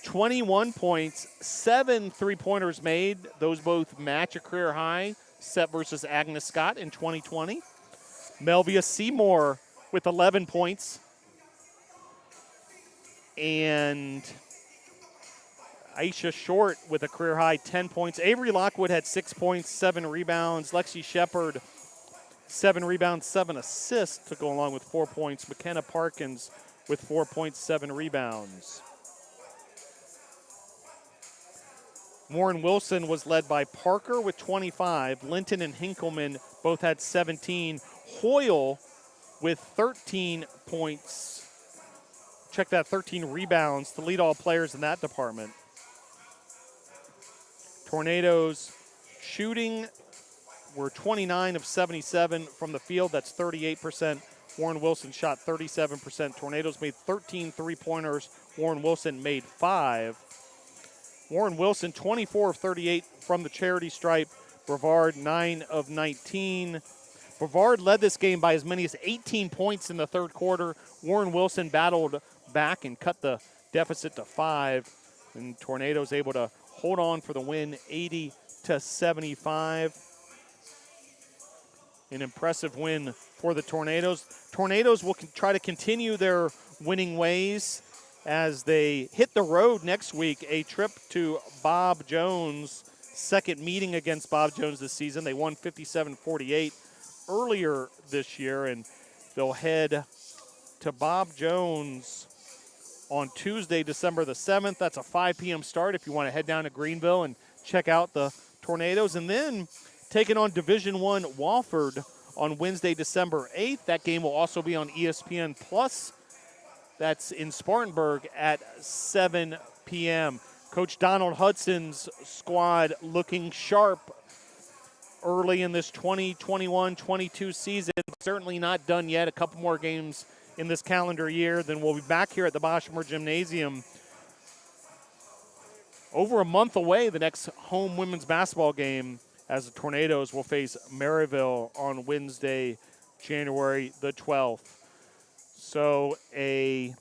21 points, 7 three-pointers made. Those both match a career high set versus Agnes Scott in 2020. Melvia Seymour with 11 points. And Aisha Short with a career high 10 points. Avery Lockwood had 6 points, 7 rebounds. Lexi Shepard, 7 rebounds, 7 assists to go along with 4 points. McKenna Parkins with 4 points, 7 rebounds. Warren Wilson was led by Parker with 25. Linton and Hinkleman both had 17. Hoyle with 13 points. Check that, 13 rebounds to lead all players in that department. Tornadoes shooting were 29 of 77 from the field. That's 38%. Warren Wilson shot 37%. Tornadoes made 13 three-pointers. Warren Wilson made 5. Warren Wilson, 24 of 38 from the charity stripe. Brevard, 9 of 19. Brevard led this game by as many as 18 points in the third quarter. Warren Wilson battled back and cut the deficit to 5. And Tornadoes able to hold on for the win, 80-75. An impressive win for the Tornadoes. Tornadoes will try to continue their winning ways as they hit the road next week, a trip to Bob Jones, second meeting against Bob Jones this season. They won 57-48 earlier this year, and they'll head to Bob Jones on Tuesday, December the 7th. That's a 5 p.m. start if you want to head down to Greenville and check out the Tornadoes. And then taking on Division I Wofford on Wednesday, December 8th. That game will also be on ESPN Plus. That's in Spartanburg at 7 p.m. Coach Donald Hudson's squad looking sharp early in this 2021-22 season. Certainly not done yet. A couple more games in this calendar year. Then we'll be back here at the Boshemer Gymnasium over a month away, the next home women's basketball game, as the Tornadoes will face Maryville on Wednesday, January the 12th. So a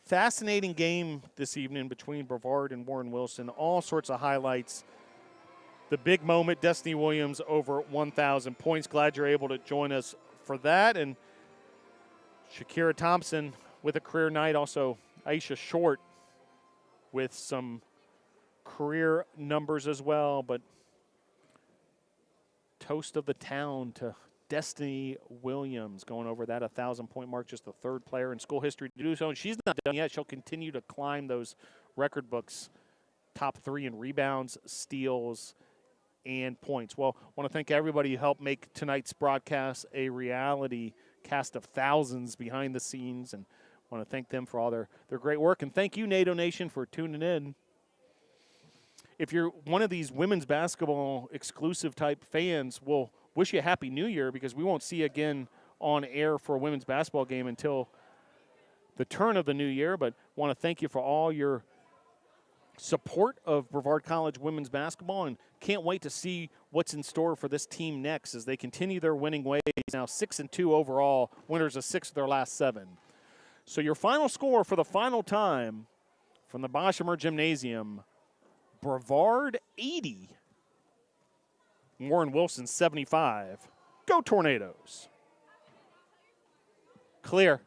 fascinating game this evening between Brevard and Warren Wilson. All sorts of highlights. The big moment, Destiny Williams over 1,000 points. Glad you're able to join us for that. And Shakira Thompson with a career night. Also Aisha Short with some career numbers as well. But toast of the town to Destiny Williams, going over that 1,000-point mark, just the third player in school history to do so. And she's not done yet. She'll continue to climb those record books, top 3 in rebounds, steals, and points. Well, I want to thank everybody who helped make tonight's broadcast a reality, cast of thousands behind the scenes, and I want to thank them for all their great work. And thank you, NATO Nation, for tuning in. If you're one of these women's basketball exclusive type fans, we'll wish you a Happy New Year, because we won't see you again on air for a women's basketball game until the turn of the new year. But want to thank you for all your support of Brevard College women's basketball, and can't wait to see what's in store for this team next as they continue their winning ways. Now 6-2 overall, winners of 6 of their last 7. So your final score for the final time from the Boshemer Gymnasium: Brevard 80, Warren Wilson 75. Go Tornadoes. Clear.